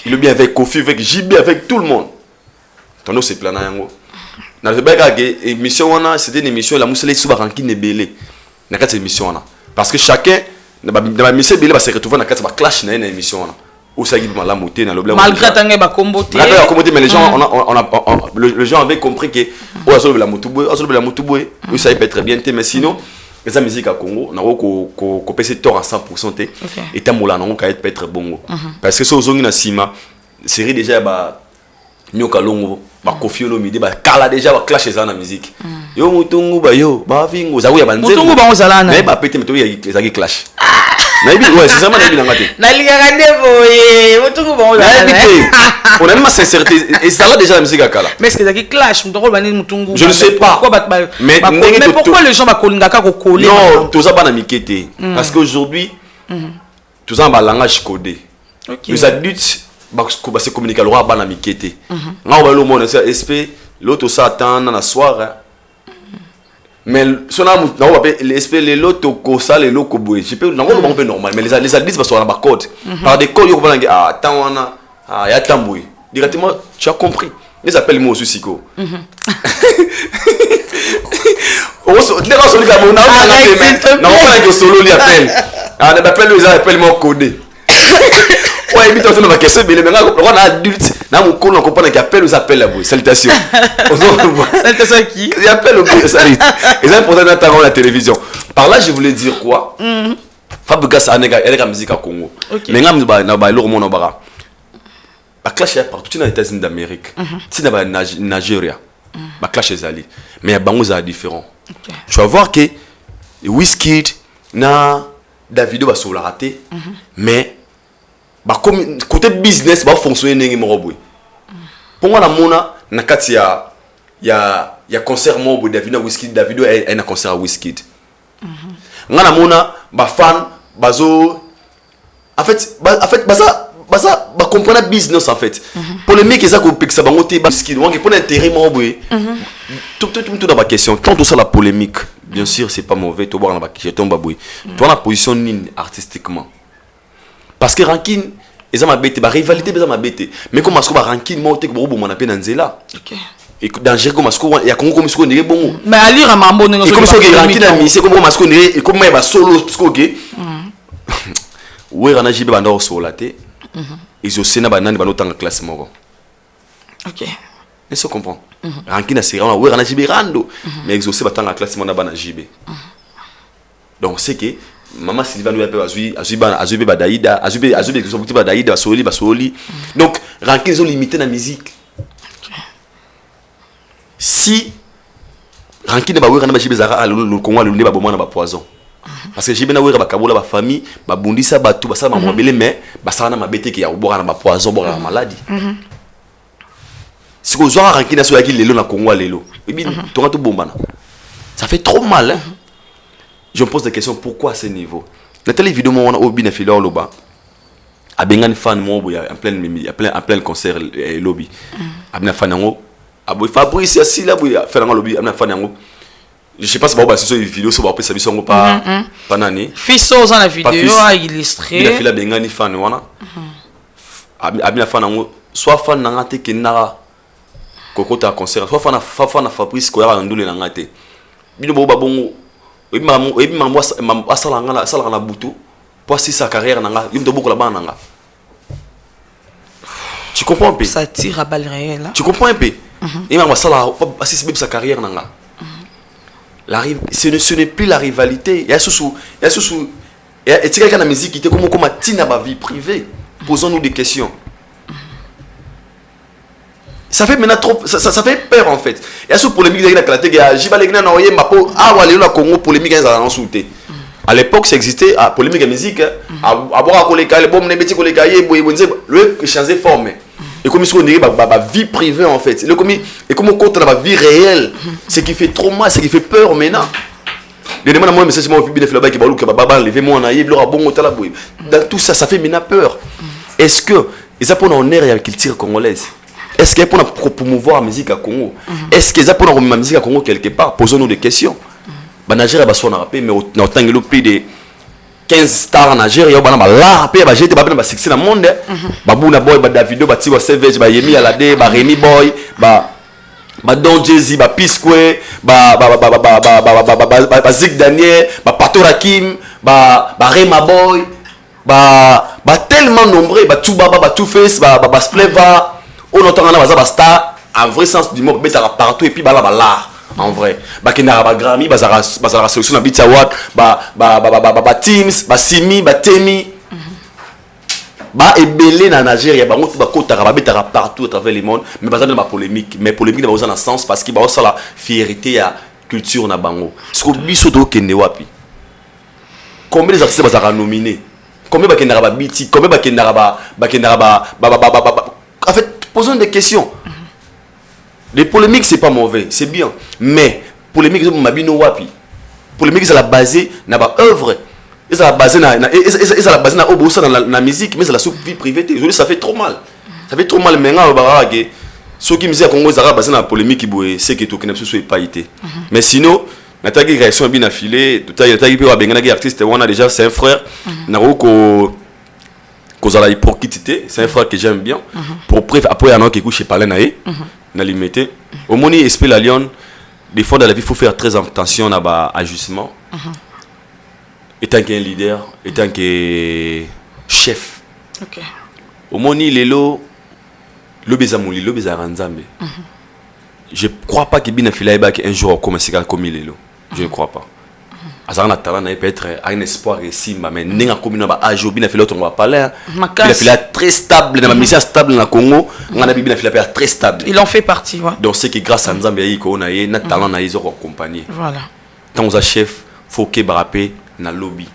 il est bien avec Kofi avec JB avec tout le monde ton c'est plan yango na le baga émission on c'était une émission la musele suba ranking nebele na cette émission là parce que chacun dans la mission belé va se retrouver dans quatre clash na une émission là où ça guide la montée dans le malgré tangé ba comboté mais les gens les gens avaient compris que la motoboy oui ça peut être bien mais sinon les musique à Congo na ko pèse tort à 100% et tamola na peut être bon parce que so zongi na sima série déjà ba nyoka longo ba kofiolo midi ba kala déjà ba clash za na musique yo mutungu ba yo ba vingo za uya banze mutungu ba ozalana mais ba pété meto ya za clash Naibi, ouais, c'est ça, Naibi Nangate. On a même sincérité. Et ça va déjà la musique à Kala. Mais est-ce que c'est clash? Je ne sais pas. Mais pourquoi les gens vont coller? Non, tout ça va n'amicété. Parce qu'aujourd'hui, tout ça va langage codé. Les adultes, va se communiquer à l'oral va n'amicété. Là, on va le monde, c'est SP, l'autre ça attend dans la soirée. Mais si on a les lots ça les lots coboués je peux on peut normal mais les adultes vont sur la code par des codes ils ah tant on a ya tamboué directement tu as compris les appels moi aussi siko on se dit là sur le gars on a non solo lui appelle ah on appelle les appels moi codé ouais mais on va casser mais on a adulte na mon colo on comprend qu'il appelle aux appels là salutations salutations qui il appelle au salut et c'est important d'entendre la télévision par là je voulais dire quoi Fabregas anega la musique à Congo mais ngam na ba lo mon bara ba clash partout dans les États-Unis d'Amérique si na ba Nigeria ba clash ezali mais bango za différent tu vas voir que Wizkid na Davido ba sur la raté mais bah comme côté business va fonctionner n'engi moroboui pour moi la mona na kati ya concert mo Davido Wizkid Davido est un concert à Wizkid ngana mona ba fan bazo en fait ça ba comprendre business en fait polémique ça ko pique ça bango te Wizkid on prend intérêt moroboui tout dans ma question quand tout ça la polémique bien sûr c'est pas mauvais to voir na ba question baboui toi la position nine artistiquement parce que ranking ils ma bête ba rivalité ils ma bête mais comme parce que ba ranking moi te ko bo na pe na nzela et danger comme parce que il y a Congo comme ce qu'on dirait bon mais à lire ma bonne et comme ce que ranking na mi c'est comme parce qu'on dirait et comme ba solo parce que OK ouais rana jibe banda osolaté ils aussi na ba nani ba notanga classe moko OK mais ça comprend ranking na c'est rana ouais rana jibe rando mais ils aussi ba tanga classe mona ba na jibe donc c'est que Maman Sylvain nous appelle Azui Badaïda, Azui Badaïda, Basoli. Donc, ranking ils ont limité la musique. Si ranking ne va pas voir Jibezara, le Congo le ba bomana ba poison. Parce que Jibena wera ba kabola ba famille, ba bundisa ba tout ba ça ma mobile mais ba ça na ma bête qui a boire na ba poison, boire na maladie. Si vous avez ranking na so yaki lelo na Congo lelo. Et bien, tu tout bombana. Ça fait trop mal hein. Je me pose des questions, pourquoi à ce niveau? La télévision, on a oublié de filer au lobby. A bien fan moi, il y a plein concert lobby. A bien fan aboy Fabrice asila boy faire lobby amna fan yango je sais pas si ba sur vidéo so ba après ça biso ngo pas nani fiso dans la vidéo a illustré il a fait la bengani fan wana abina fan yango soit fan na ngate ke na kokota concert soit fan na Fabrice ko ya ndule na ngate bino bo ba bongo et maman asala na butu pour si sa carrière na nga yimto beaucoup la bana nga. Tu comprends un peu? Ça tire à balles réelles. Tu comprends un peu? Et maman asala si sa carrière na nga. Ce n'est plus la rivalité. Il y a sous et tu quelqu'un la musique qui était comme tina ba vie privée. Posons-nous des questions. Ça fait maintenant trop ça fait peur en fait. Il y a ce polémique de la clarté que Jiba Legna na oye mapo wale na Congo polémique za en souté. À l'époque ça existait à polémique de musique à boire koleka les bombes nebeti koleka ye boye bonze le changer forme. Et comme si on dirait ba vie privée en fait. Le comme et comme on compte dans la vie réelle, ce qui fait trop mal, ce qui fait peur maintenant. Les demandes moi message moi bien fait là-bas qui ba lu que baba lever moi na ye blora bon otala boye. Dans tout ça ça fait maintenant peur. Est-ce que ils a pour on air avec culture congolaise? Est-ce qu'il y a pour promouvoir la musique à Congo? Est-ce qu'il y a pour remettre la musique à Congo quelque part? Posons-nous des questions. En Nigeria, on a rappelé, mais on a plus de 15 stars en Nigeria. On a rappelé, j'ai été dans le succès dans le monde. Babouna Boy, Davido, Tiwa Savage, Yemi Alade, Remy Boy, Don Jay-Z, P-Square, Zik Daniel, Pato Rakim, Rema Boy, tellement nombreux, Toubaba, Two-Face, Flavor. On entend un star en vrai sens du mot partout et puis l'art en vrai bakena Grammy bazara solution na Beat Award Teams Simi Temi ebele na Nigeria bango tout bakota ba partout à travers le monde mais bazana na polémique mais polémique dans un sens parce que ba ça la fierté ya culture na bango ce biso do kende wapi combien les artistes bazara nominés combien bakena ba biti combien bakena en fait posons des questions. Les polémiques, c'est pas mauvais, c'est bien. Mais, polémique, c'est mabino wapi. Polémique, c'est la basée dans la œuvre. C'est la basée dans la musique, mais c'est la vie privée. Aujourd'hui, ça fait trop mal. Ça fait trop mal. Mais, ceux qui me disent à Congo, c'est basé dans la polémique, c'est que tout le monde pas été. Mais sinon, la réaction est bien affilée. Tout à l'heure, artiste, on a déjà, c'est un frère. C'est un frère que j'aime bien. Pour après, il y a un qui couche chez Palais. Au moins, esprit la Lyon, des fois dans la vie, il faut faire très attention à l'ajustement. Étant qu'un leader, étant que chef. Au moins, le je ne crois pas qu'il y ait un jour comme Lelo. Je ne crois pas. Azana talent peut être un espoir ici mais n'enga commune ba ajo bina fait l'autre on va parler il a fait très stable dans la mission stable na Congo on a bina fait très stable il en fait partie ouais. Donc c'est que grâce à Nzambe yi ko na ye na talent na izo accompagner voilà tant aux chef faut que barapé na lobby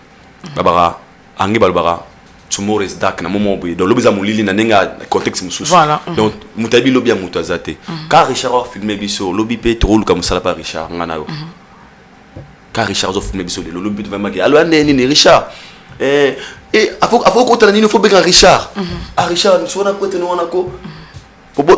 babara angi balbara tomorrow is dark na moment boy donc lobby za mulili na nenga contexte mususu voilà donc mutabi lobby ya mutazate car Richard a filmé biso lobby pe trop comme ça la pas Richard ngana yo car Richard a filmé biso le but vraiment alors neni Richard et faut qu'on t'a faut bien Richard ah Richard nous on a quoi tenir on a quoi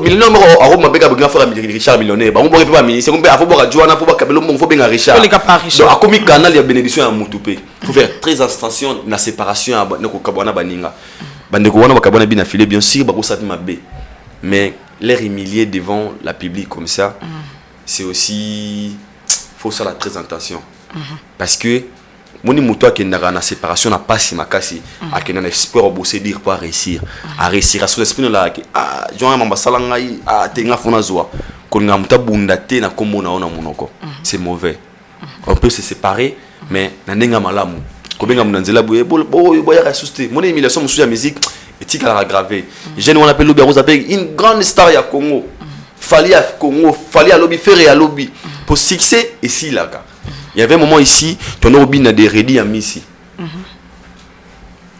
millionnaire a Roma bega bega faire Richard millionnaire ba on peut pas mais c'est comme faut boire Joana faut pas kabelo faut bien Richard donc a comme canal ya bénédiction à Mutupe faut faire très attention na séparation à na ko kabwana baninga bandeko wana bakabwana bien affilé bien sûr ba ko ça mabe mais l'air humilié devant la public comme ça c'est aussi faut ça la très attention parce que moni muto akendaka na séparation na pasi makasi akenda na espoir bosser dire pour réussir à réussir à sur l'esprit là ah joint mamba salanga yi ah tenga fona zoa konga muta bunda te na komona ona monoko c'est mauvais on peut se séparer mais na ndenga malamu kobenga munanzela boye boya ressusciter moni émulation musuya musique éthique à aggraver jeune on appelle Lobby Rose appelle une grande star ya Congo fallait à Congo fallait à Lobby faire à Lobby pour succès ici là. Il y avait un moment ici, ton Robin a des rédits à Missi. Il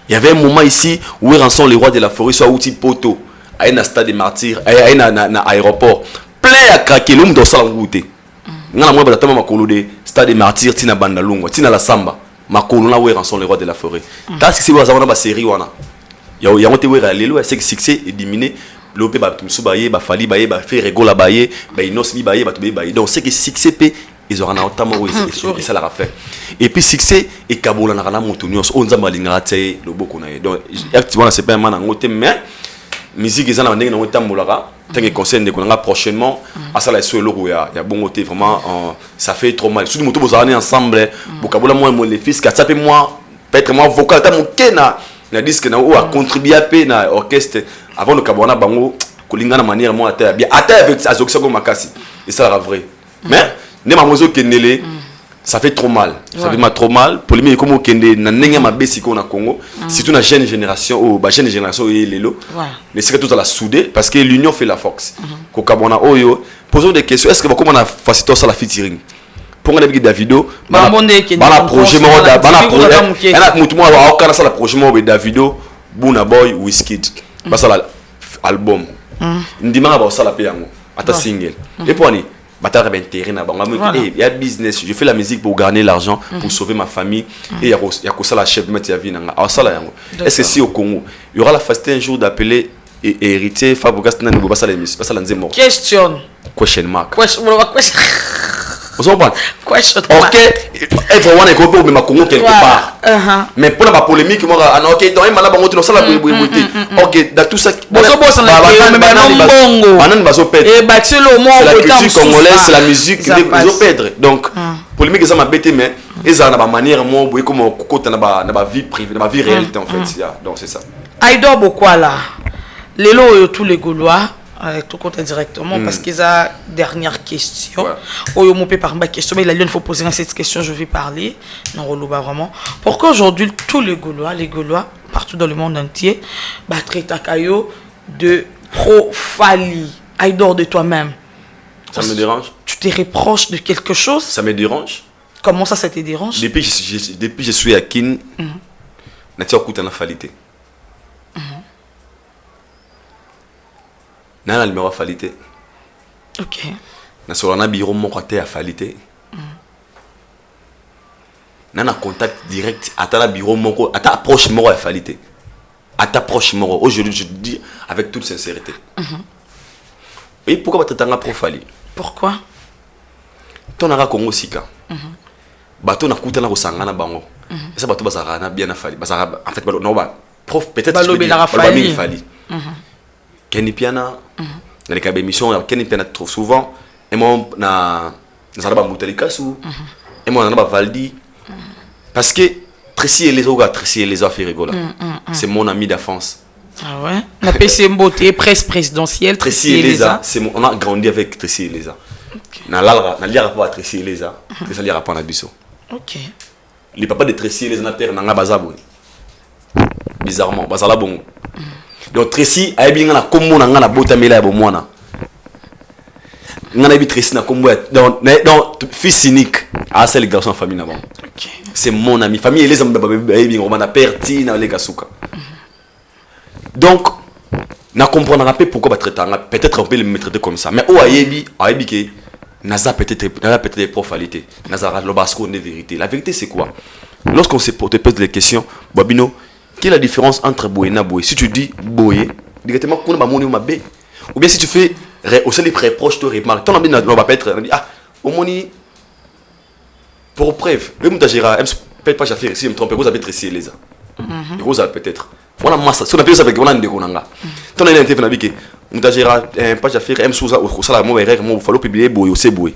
y avait un moment ici où ils sont les rois de la forêt, soit outil poteau, à un stade des martyrs, à un aéroport, plein à craquer, l'homme doit s'en goûter. Nous avons un stade des martyrs, tina bandalunga, tina la samba, ma colonna où ils sont les rois de la forêt. Parce que c'est où ils ont une série, il y a un témoin à l'élo, c'est que succès est diminué. l'opé batumsu baye bafali baye bafe regola baye bainosmi baye batubi baye donc c'est que succès pe ils auront autant et ça la fait et puis succès et kabola na kana moto nyonso on nzamba linga tsaye loboko na ye donc actuellement c'est pas man ngote mais musique ils en ont ndenge na otambolaka tant que concerne de konanga prochainement à ça la solo ya bon côté vraiment ça fait trop mal surtout moto bozana ensemble bokabola moi les fils ka taper moi peut-être moi vocal ta mon kena na disque na ou a contribuer à pe na orchestre avant le kabona bango kolinga na manière moi ata bien ata avec azoxago makasi et ça la vrai mais ne mamozo kenele ça fait trop mal ça fait trop mal pour les comme kende na ndenge mabesi ko na Congo surtout na jeune génération ou ba jeune génération et lelo mais c'est que tout à la souder parce que l'union fait la force ko kabona oyo posons des questions est-ce que comment on a facilité ça la featuring pour nga Davido bana projet mo bana projet ana mutu mo wa okana ça la projet mo Davido Burna Boy Wizkid ba ça la album ndima ba ça la pe yango ata single et pour ani batara ben terrain na bango il y a business je fais la musique pour gagner l'argent pour sauver ma famille et il y a ça la chef mettre ya vie nanga ça la yango est-ce que si au Congo il y aura la facilité un jour d'appeler et héritier Fabregas na ne pas ça la musique pas ça la nzemo question mark vous comprenez ok everyone est coupé mais ma Congo quelque part mais pour la polémique moi ok donc il m'a bango tu ça la ok dans tout ça c'est la musique ils ont perdre donc polémique ça m'a bêté mais ils ont la manière moi comme côté na ba vie privée na ba vie réalité en fait donc c'est ça Aïdor Bokwala lelo tous les Gaulois tout compte directement parce qu'ils ont dernière question. Oyo mon par ma question mais il faut poser cette question je vais parler non Roloba vraiment. Pourquoi aujourd'hui tous les Gaulois partout dans le monde entier traitent Takayo de profali Aïdor de toi-même. Ça me dérange. Tu te reproches de quelque chose? Ça me dérange. Comment ça te dérange? Depuis je suis à Kin natia kuta na falité. Nana numéro falité. OK. Na solana bureau mon côté à falité. Nana contact direct à ta bureau mon à ta approche mon à falité. À ta approche mon aujourd'hui je te dis avec toute sincérité. Et pourquoi tu t'en as profali? Pourquoi? Ton ara Congo sika. Bato na kuta na kosangana bango. Ça bato bazara na bien na fali. Bazara en fait non ba prof peut-être que fali. Kenny Piana, dans les cas d'émission, Kenny Piana trop souvent, et moi, na Zalaba Moutelikasu, et moi, na Valdi, parce que Tracy et les autres, Tracy et les affaires rigola. C'est mon ami d'enfance. Ah ouais? La PC Mboté, presse présidentielle, Tracy et Leza, on a grandi avec Tracy et Leza. Na lira rapport à Tracy et Leza, Tracy lira rapport à Bisso. Ok. Les papas de Tracy et Leza na terre na bazabou. Bizarrement, bazala bon. Donc Tracy a bien na kombo na ngana bota mela ya bomwana ngana bi Tracy na kombo donc fils unique à seul garçon en famille na bon c'est mon ami famille les hommes bien on a perti na les gasuka donc na comprendre un peu pourquoi ba traiter peut-être on peut le traiter comme ça mais o ayebi que naza peut-être profalité naza lo basco de vérité la vérité c'est quoi lorsqu'on se pose des questions Babino. Quelle est la différence entre Boye et Boye? Si tu dis Boye, directement, ou bien si tu fais aussi les très proches, tu remarques. Ton ami ne va pas être. Ah, au moni. Pour preuve, le Moutagera, peut-être pas faire si je me trompe, vous avez tressé les uns. Vous avez peut-être. Voilà, massa. Si on a fait ça avec Roland de Konanga. Ton ami a été que Moutagera, pas faire, M. Souza, ou Sala, moi, il faut publier Boye ou c'est Boye.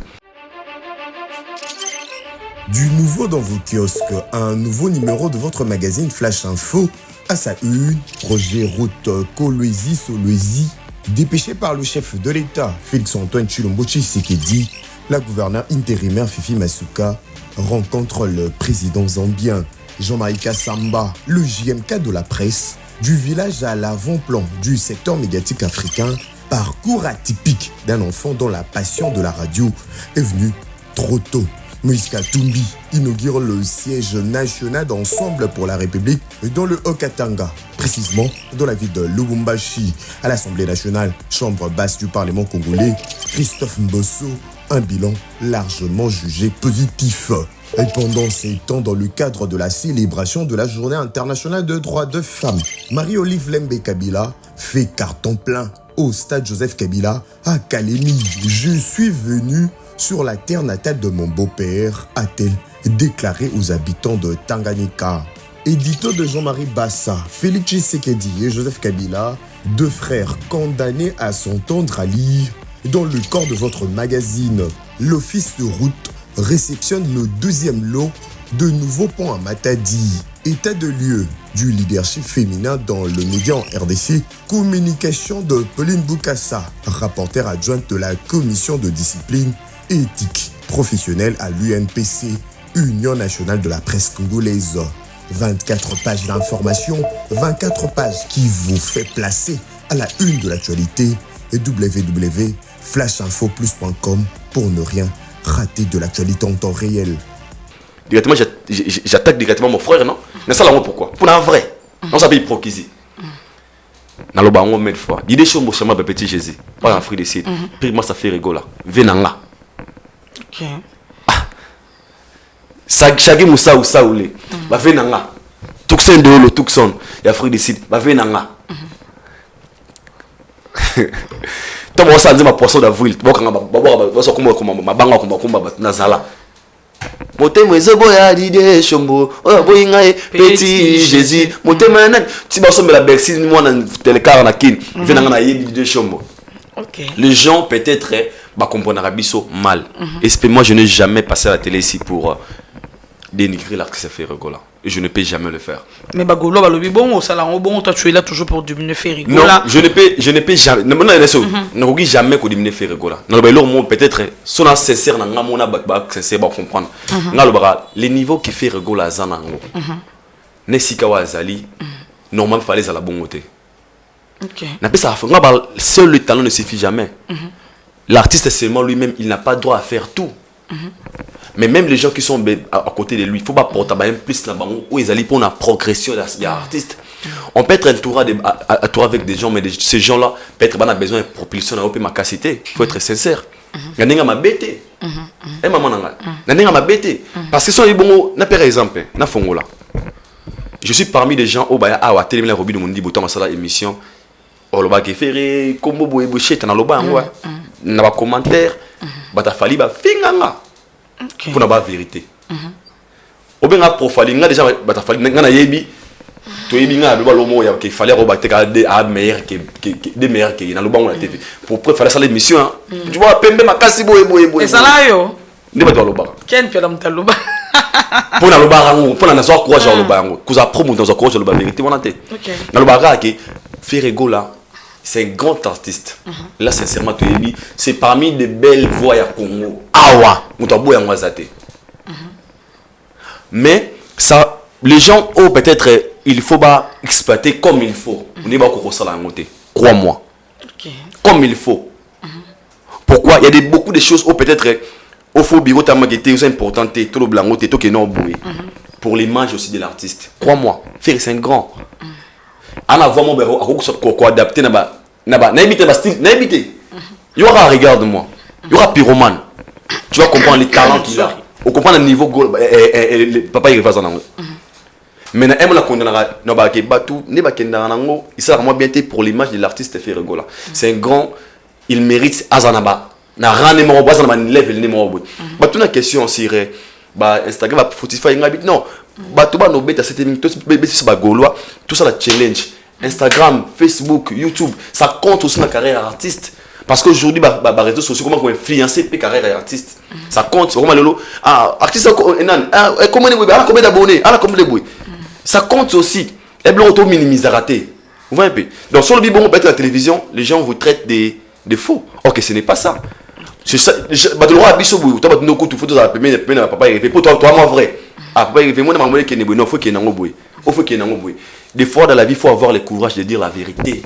Du nouveau dans vos kiosques, un nouveau numéro de votre magazine Flash Info. À sa une, Roger Route Kolwezi Solwezi, dépêché par le chef de l'État, Félix-Antoine Tshilombo Tshisekedi, la gouverneure intérimaire Fifi Masuka rencontre le président zambien Jean-Marie Kassamba, le JMK de la presse, du village à l'avant-plan du secteur médiatique africain, parcours atypique d'un enfant dont la passion de la radio est venue trop tôt. Moïse Katumbi inaugure le siège national d'Ensemble pour la République dans le Haut-Katanga, précisément dans la ville de Lubumbashi. À l'Assemblée nationale, chambre basse du Parlement congolais, Christophe Mbosso, un bilan largement jugé positif. Et pendant ces temps, dans le cadre de la célébration de la Journée internationale de droits de femmes, Marie-Olive Lembe Kabila fait carton plein au stade Joseph Kabila à Kalemi. Je suis venu sur la terre natale de mon beau-père, a-t-elle déclaré aux habitants de Tanganyika. Édito de Jean-Marie Bassa, Félix Tshisekedi et Joseph Kabila, deux frères condamnés à s'entendre à lire dans le corps de votre magazine. L'office de route réceptionne le deuxième lot de nouveaux ponts à Matadi. État de lieu du leadership féminin dans le média en RDC. Communication de Pauline Boukassa, rapporteure adjointe de la commission de discipline et éthique professionnelle à l'UNPC, Union nationale de la presse congolaise. 24 pages d'informations, 24 pages qui vous fait placer à la une de l'actualité et www.flashinfoplus.com pour ne rien rater de l'actualité en temps réel. Directement, j'attaque directement mon frère, non? Mais ça, là, pourquoi? Pour un vrai. On s'appelle hypocrisie. Dans le banc, on met fois. L'idée, c'est que je suis petit Jésus. Pas en Afrique du Sud. Puis moi, ça fait rigoler. Venanga. Ok. Chaque moussa ou ça ou les. Bah, venanga. Tuxen de l'eau, Tuxon. Il y a Afrique du Sud. Bah, venanga. Tant que ça dit ma poisson d'avril. Bon, quand ma banga, nazala. Motema ezoboya dide shombo oya boyinga petit Jésus motema nan ti ba sombe la Bercy moi na telecar na kin venanga na yebi dide shombo. Les gens peut-être ba comprendre biso mal. Et moi je n'ai jamais passé à la télé ici pour dénigrer l'artiste Ferregola. Et je ne peux jamais le faire. Mais Bagolo balobi bon au salon bon toi tu es là toujours pour diminuer Ferregola. Non, je ne peux jamais. Non, ne jamais que diminuer Ferregola. Non, peut-être son sincère na ngamona ba sincère ba comprendre. Ngalobara les niveaux qui Ferregola zanango. Nesika wazali normalement fallait à la bonne côté. OK. Na pe ça seul le talent ne suffit jamais. L'artiste seulement lui-même, il n'a pas droit à faire tout. Mais même les gens qui sont à côté de lui, il ne faut pas porter plus là où ils allaient pour la progression de l'artiste. On peut être entouré avec des gens, mais ces gens-là, peut-être on a besoin de propulsion dans ma capacité. Il faut être sincère. Parce que par exemple, je suis parmi des gens au Baya à Télé Robi de Mundi Bouton Masala émission. Oloba Kefere, Kombo Boye Bouchet, dans l'Oba, n'a pas commentaire, bata fali ba finganga. Pour n'a pas vérité. Obenga profiling, nga déjà bata fali, nga na yebi, to yebi nga beba lomo ya ke fallait robater des meilleurs des meilleurs que dans l'Oba on la TV. Pour préparer ça l'émission, tu vois pembe makasi boye. Et ça là yo. Ne pas l'Oba. Ken pia dans l'Oba. Pour na l'Oba rango, pour na zo courage dans l'Oba rango. Kuza promo dans zo courage dans l'Oba vérité mon ante. Dans l'Oba ka ke Ferregola. C'est un grand artiste. Là, sincèrement, c'est parmi les belles voix à Congo. Awa, mais ça, les gens, oh, peut-être, il faut pas exploiter comme il faut. On n'est pas encore ça là, crois-moi. Comme il faut. Pourquoi? Il y a beaucoup de choses, oh, peut-être, au faux bureau, c'est important, tout le blanc, tout le non pour l'image aussi de l'artiste. Crois-moi, faire c'est un grand. On a vraiment adapté n'habiter style n'habiter. Il y aura regarde-moi. Il y aura pyromane. Tu vas comprendre les talents qu'il a. On comprend le niveau papa il va en anglais. Maintenant aime la condamnera no ba ke batu ne ba kenda nango, il sera vraiment bien pour l'image de l'artiste Ferregola. C'est un grand, il mérite azanaba. Na rane mo boza na level ne mo bo. Batu na question sire ba Instagram ba Spotify ngabit non. Batu ba no beta cette émission tout ba gaulois, tout ça la challenge. Instagram, Facebook, YouTube, ça compte aussi dans la carrière artiste. Parce qu'aujourd'hui, les réseaux sociaux, comment influencer la carrière artiste. Ça compte. Artiste, comment combien d'abonnés, ça compte aussi. Et bien, on minimise à rater. Vous voyez un peu. Donc, sur le biberon, on peut être à la télévision, les gens vous traitent de faux. Ok, ce n'est pas ça. C'est ça. Je vais te le dire, tu vas te dire que tu vas te dire que papa est pour toi, moi vrai. Papa est moi, je vais te non, faut qu'il y ait un boy. Des fois dans la vie, il faut avoir le courage de dire la vérité.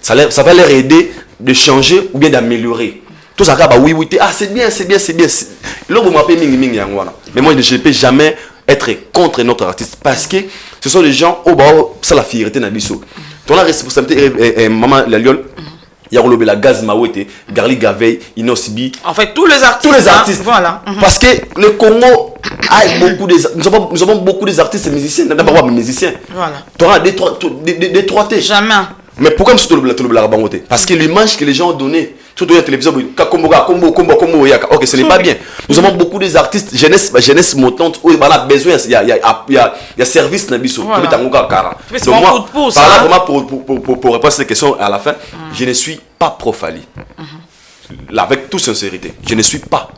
Ça va leur aider de changer ou bien d'améliorer. Tout ça, oui, c'est bien. Là, vous m'appelez Ming. Mais moi, je ne peux jamais être contre notre artiste parce que ce sont les gens, c'est la fierté dans biso. Ton la responsabilité, maman, la liole. Il y a la gaz Mawete, Garli Gavey, Inosibi. En fait, tous les artistes. Voilà. Parce que le Congo a beaucoup nous avons beaucoup d'artistes musiciens. D'abord, musiciens. Voilà. Tu auras des trois T. Jamais. Mais pourquoi me parce que l'image que les gens ont donnée, surtout la télévision, ok, ce n'est pas bien. Nous avons beaucoup des artistes, jeunesse montante, où il y a besoin, il y a service dans le Voilà. Donc moi, pour répondre à cette question à la fin, je ne suis pas pro-Fally. Là, avec toute sincérité, je ne suis pas.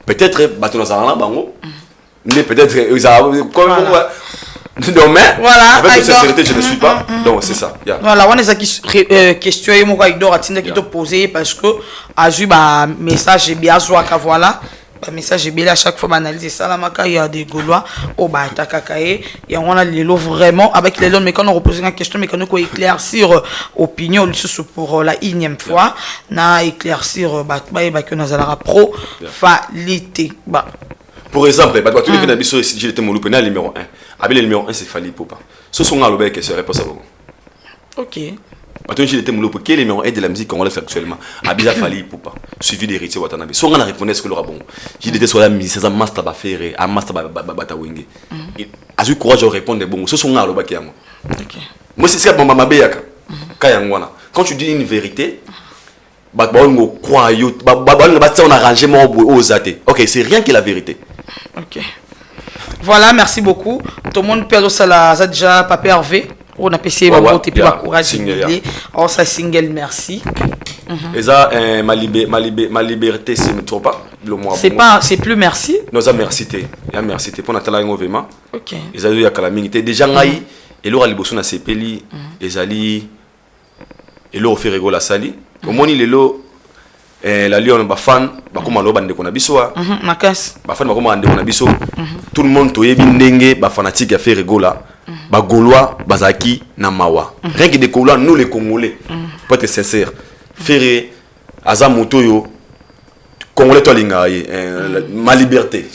Peut-être, mais peut-être, non, mais avec toute sincérité, je ne suis pas. Donc, c'est ça. Voilà, on a des questions qui te poser parce que a eu un message bien voilà. Le message est bien à chaque fois analyser ça il y a des Gaulois au Batakakae et on a les lots vraiment avec les lots mais quand on repose une question mais quand on éclaircir opinion pour la énième fois na éclaircir que nous allons pro falité pour exemple tu les fais si j'étais mon loup numéro 1 avec le numéro 1 c'est Fally Ipupa ce sont là le question réponse à vous. OK. Maintenant, j'ai été moulou pour qui est le numéro 1 de la musique congolaise actuellement. Abidja Fally Ipupa, suivi d'Héritier Watanabe. Si on a répondu ce que le rabon, j'ai été sur la musique, c'est un master baféré, un master batawenge. A eu courage de répondre des bons. Ce sont là le bac à moi. Moi, c'est ce que ma béaka. Quand tu dis une vérité, on a rangé mon aux athées. Ok, c'est rien que la vérité. Ok. Voilà, merci beaucoup. Tout le monde peut ça déjà Papa Hervé. On a passé ma courage oh ça single merci et ça ma liberté c'est me trompe pas le mois c'est plus merci non ça merci pour Nathalie Ngovema OK et ça il y a calamité déjà ngai et l'aura liboso na sepeli ezali et l'aura fait rigoler la sali au moni lelo la lion ba fan ba koma lo bande kona biso makas ba fan ba koma bande kona biso tout le monde toyebi ndenge ba fanatique a fait rigoler ba Gaulois bazaki na mawa rien que des Gaulois nous les Congolais pour être sincère faire aza motoyo Congolais to linga ma liberté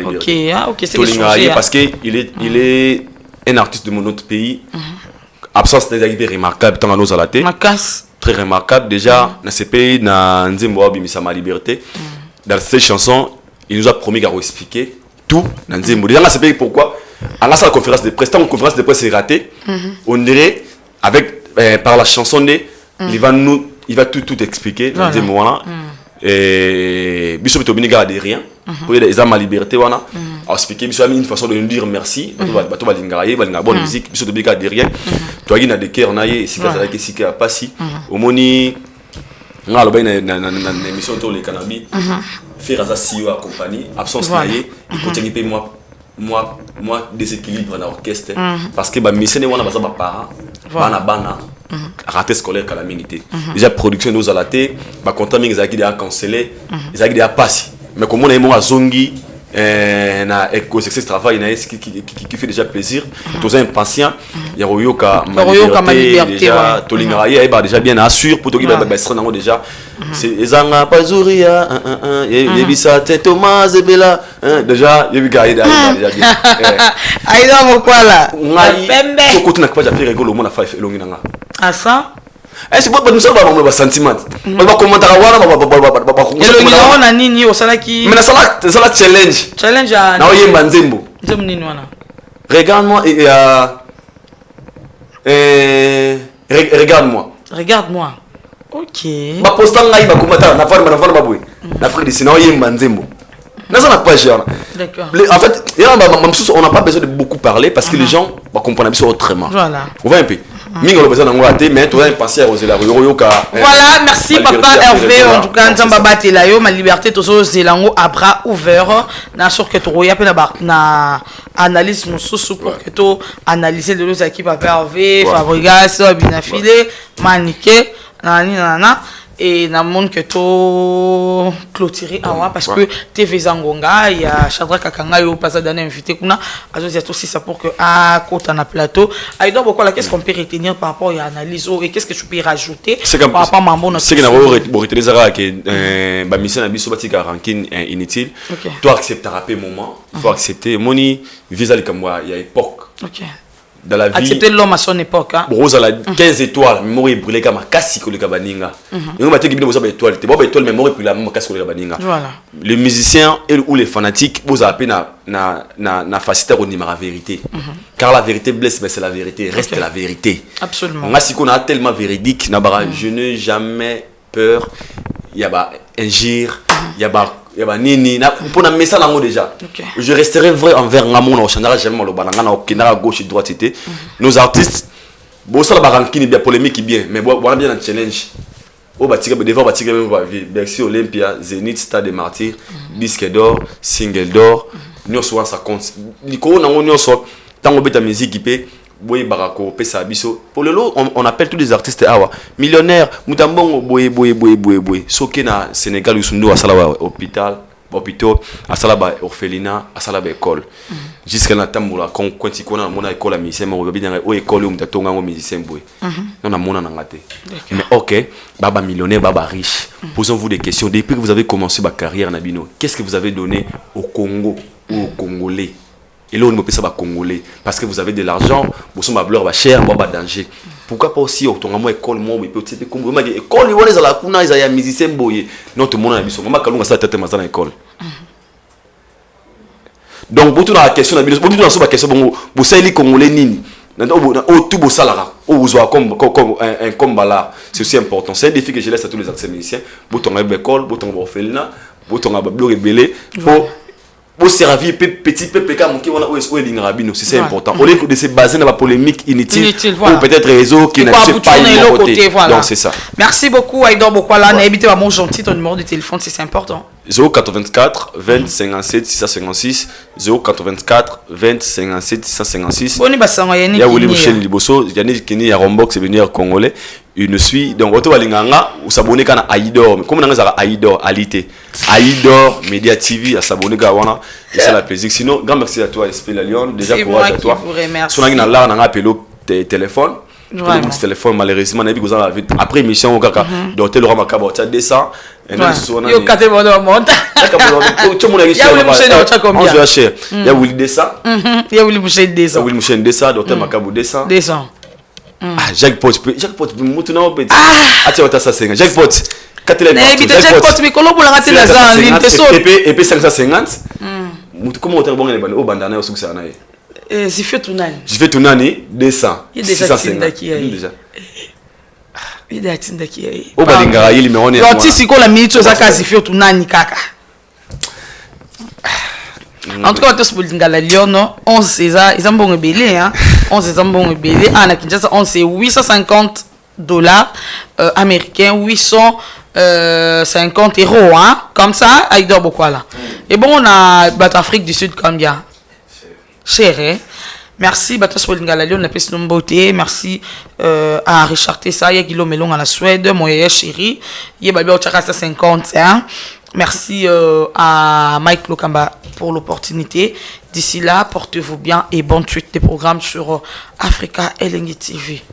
OK OK c'est changé parce que il est un artiste de mon autre pays absence des remarquable tant nos à la tête très remarquable déjà dans ces pays na nzembo bimisa ma liberté dans cette chanson il nous a promis qu'il va expliquer tout dans nzembo déjà dans ces pays pourquoi à la conférence de presse, tant une conférence de presse est ratée, on dirait avec par la chanson il va tout expliquer dans des moments et Bissou Bitobini a dit rien pour les ma liberté wana a expliqué Bissou a mis une façon de nous dire merci bato balingaye balinga bonne musique Bissou Bitobini a dit rien toi qui na de cœur naie si ka que si ka pas si au moni nga lo ba na émission to les cannabis faire ça si wa compagnie absence naie il continue payer moi déséquilibre dans l'orchestre parce que ba misene wana baza ba parents bana raté scolaire kala mingité déjà production nous à la télé ba content mingi zaki déjà cancellé zaki déjà passé mais comme on a mon azongi na eco success travail na qui fait déjà plaisir tous impatient ya royoka ma liberté déjà tolinga ya ba déjà bien assure pour to ki ba sera nango déjà c'est ezanga pazuria yebisa te Thomas Ebela déjà yebiga déjà bien aïda mokwala pembe ko tuna kwa faire rigolo mona fa elongi nanga asa est-ce que nous sommes sentiment ba commenter wana elongi na nini osalaki mais ça la challenge na oyemba nzembo nini wana regarde-moi regarde-moi OK ba posta ngai ba commenter na forme ba boy na frère de na oyemba nzembo na ça na page là d'accord en fait on n'a pas besoin de beaucoup parler parce que les gens vont comprendre ça autrement voilà on va un peu mais tu vas penser à voilà merci papa Hervé en tout cas nzamba batela yo ma liberté tozo zelango à bras ouverts na sûr que tu roya pe na analyse mususu pour que tu analyser les autres équipes papa Hervé Fabregas Binafile Maniké nana et na monde que to clôturer parce que TV Zangonga il y a Chadra Kakanga yo pas d'année invité kuna azosia aussi ça pour que à côté na plateau il doit beaucoup la qu'est-ce qu'on peut retenir par rapport à l'analyse et qu'est-ce que tu peux rajouter par rapport à mambo c'est que na retenir ça que ba mission na biso batika ranking inutile toi accepter rapper moment faut accepter moni visa le kamwa il y a époque OK dans la vie. Accepter l'homme à son époque. Hein. Rose à la 15 étoiles, mémoire brûlée comme un casse le cabaninga. Et on va te dire que vous avez étoile, tu vois étoile mémoire puis la même casse le cabaninga. Voilà. Les musiciens ou les fanatiques, vous avez na facilité à dire la vérité. Car la vérité blesse, mais c'est la vérité, reste la vérité. Absolument. Moi si qu'on a tellement véridique, je n'ai jamais peur. Il y a injure, il y a nini pour mettre ça là déjà. Je resterai vrai envers l'amour, on changera jamais le balanga na gauche et droite c'était. Nos artistes bon ça la barankini bien polémique bien mais bon bien un challenge. Au bâtir devant bâtir même Bercy Olympia, Zénith, Stade des Martyrs, disque d'or, single d'or, nous souvent ça compte. Liko na on so tant obeta musique qui peut boy barako pesa biso. Pour le lot on appelle tous les artistes awa millionnaires mutambongo boy soké na Sénégal usundo asala hôpital hôpitaux asala ba orphelinat asala ba école jusqu'à na tambula kon kwenti kona mona école musicien mo babina o école mutatonga ngo musicien boy non na mona ngate mais OK baba millionnaire baba riche posons-vous des questions depuis que vous avez commencé votre carrière na bino qu'est-ce que vous avez donné au Congo ou aux Congolais. Et là, on ne peut pas congolais. Parce que vous avez de l'argent, vous sommes à bleur, cher, vous danger. Pourquoi pas aussi, au ton école, moi, vous pouvez être comme vous. École, vous avez la kuna, vous avez un musicien, non, tout le monde a mis son maman, quand on a tête dans l'école. Donc, vous avez la question, vous avez la question, vous savez les Congolais, nini. Tout beau salaire, vous avez un combat là, c'est aussi important. C'est un défi que je laisse à tous les artistes musiciens. Vous avez une école, vous avez un orphelinat, vous avez un bleu rebellé. Pour servir petit PPK qui on a où c'est important au lieu de se baser dans la polémique inutile ou peut-être réseau qui n'a pas une côté. Donc c'est ça. Merci beaucoup Aïdor Bokwala, n'a habité à mon gentil ton numéro de téléphone c'est important. 084 20 57 656 084 20 57 656. Boni basanga yani. Ya wuli Michel Liboso, yani kini ya Rombox venir congolais. Une suit donc auto balinganga ou s'abonner kana Aïdor mais comme on a Aïdor alité Aïdor Media TV à s'abonner ka wana et c'est la plaisir sinon grand merci à toi SP La Lyon déjà courage à toi son na là on a appelé téléphone le téléphone malheureusement n'a pas vu après émission kaka donc le rama kaba tu 200 et non ce yo kate bono monta tout le monde a ya wuli mouché combien on cher ya wuli 200 ya wuli mouché 200 ya wuli mouché 200 docteur Makabo 200 jackpot mutuna opeti acha watasa senga jackpot katela jackpot mikolo bola ngati na za ligne te so et puis 550 mutu comment autant bonga lebana o bandana yo sukusa na ye zifio tunani 200 650 déjà ide atinda ki o balinga yili meone yo tisi ko la minute za ka zifio tunani kaka. En tout cas, tous les gens Lyon, 11 César, ils ont bon belé, hein. 11 ils ont bon belé. Ah, na Kinshasa, 11 c'est $850 américains, 850 €, hein. Comme ça, Aïdor Bokwala. Et bon, on a Bateau Afrique du Sud combien? Cher, hein. Merci, Bateau Swolingala Lyon, on a fait son beauté. Merci à Richard Tessa, Yagilo Melon à la Suède, mon yaya chéri, Yebabi Ochakasa 50, hein. Merci à Mike Lokamba pour l'opportunité. D'ici là, portez-vous bien et bonne suite des programmes sur Africa Elengi TV.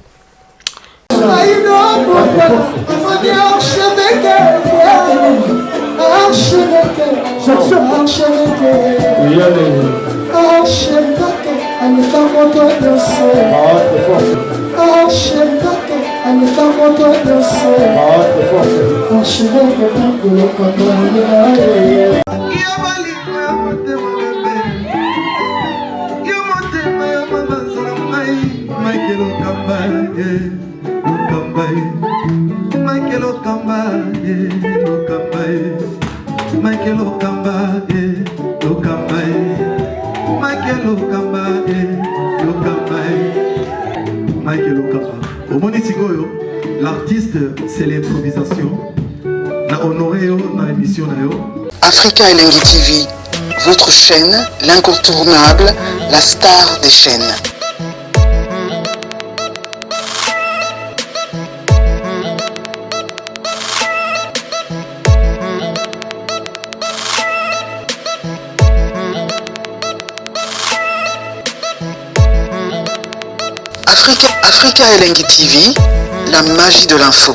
L'artiste, c'est l'improvisation. La honoré dans l'émission. Africa Elengi TV, votre chaîne, l'incontournable, la star des chaînes. Africa Elengi TV, la magie de l'info.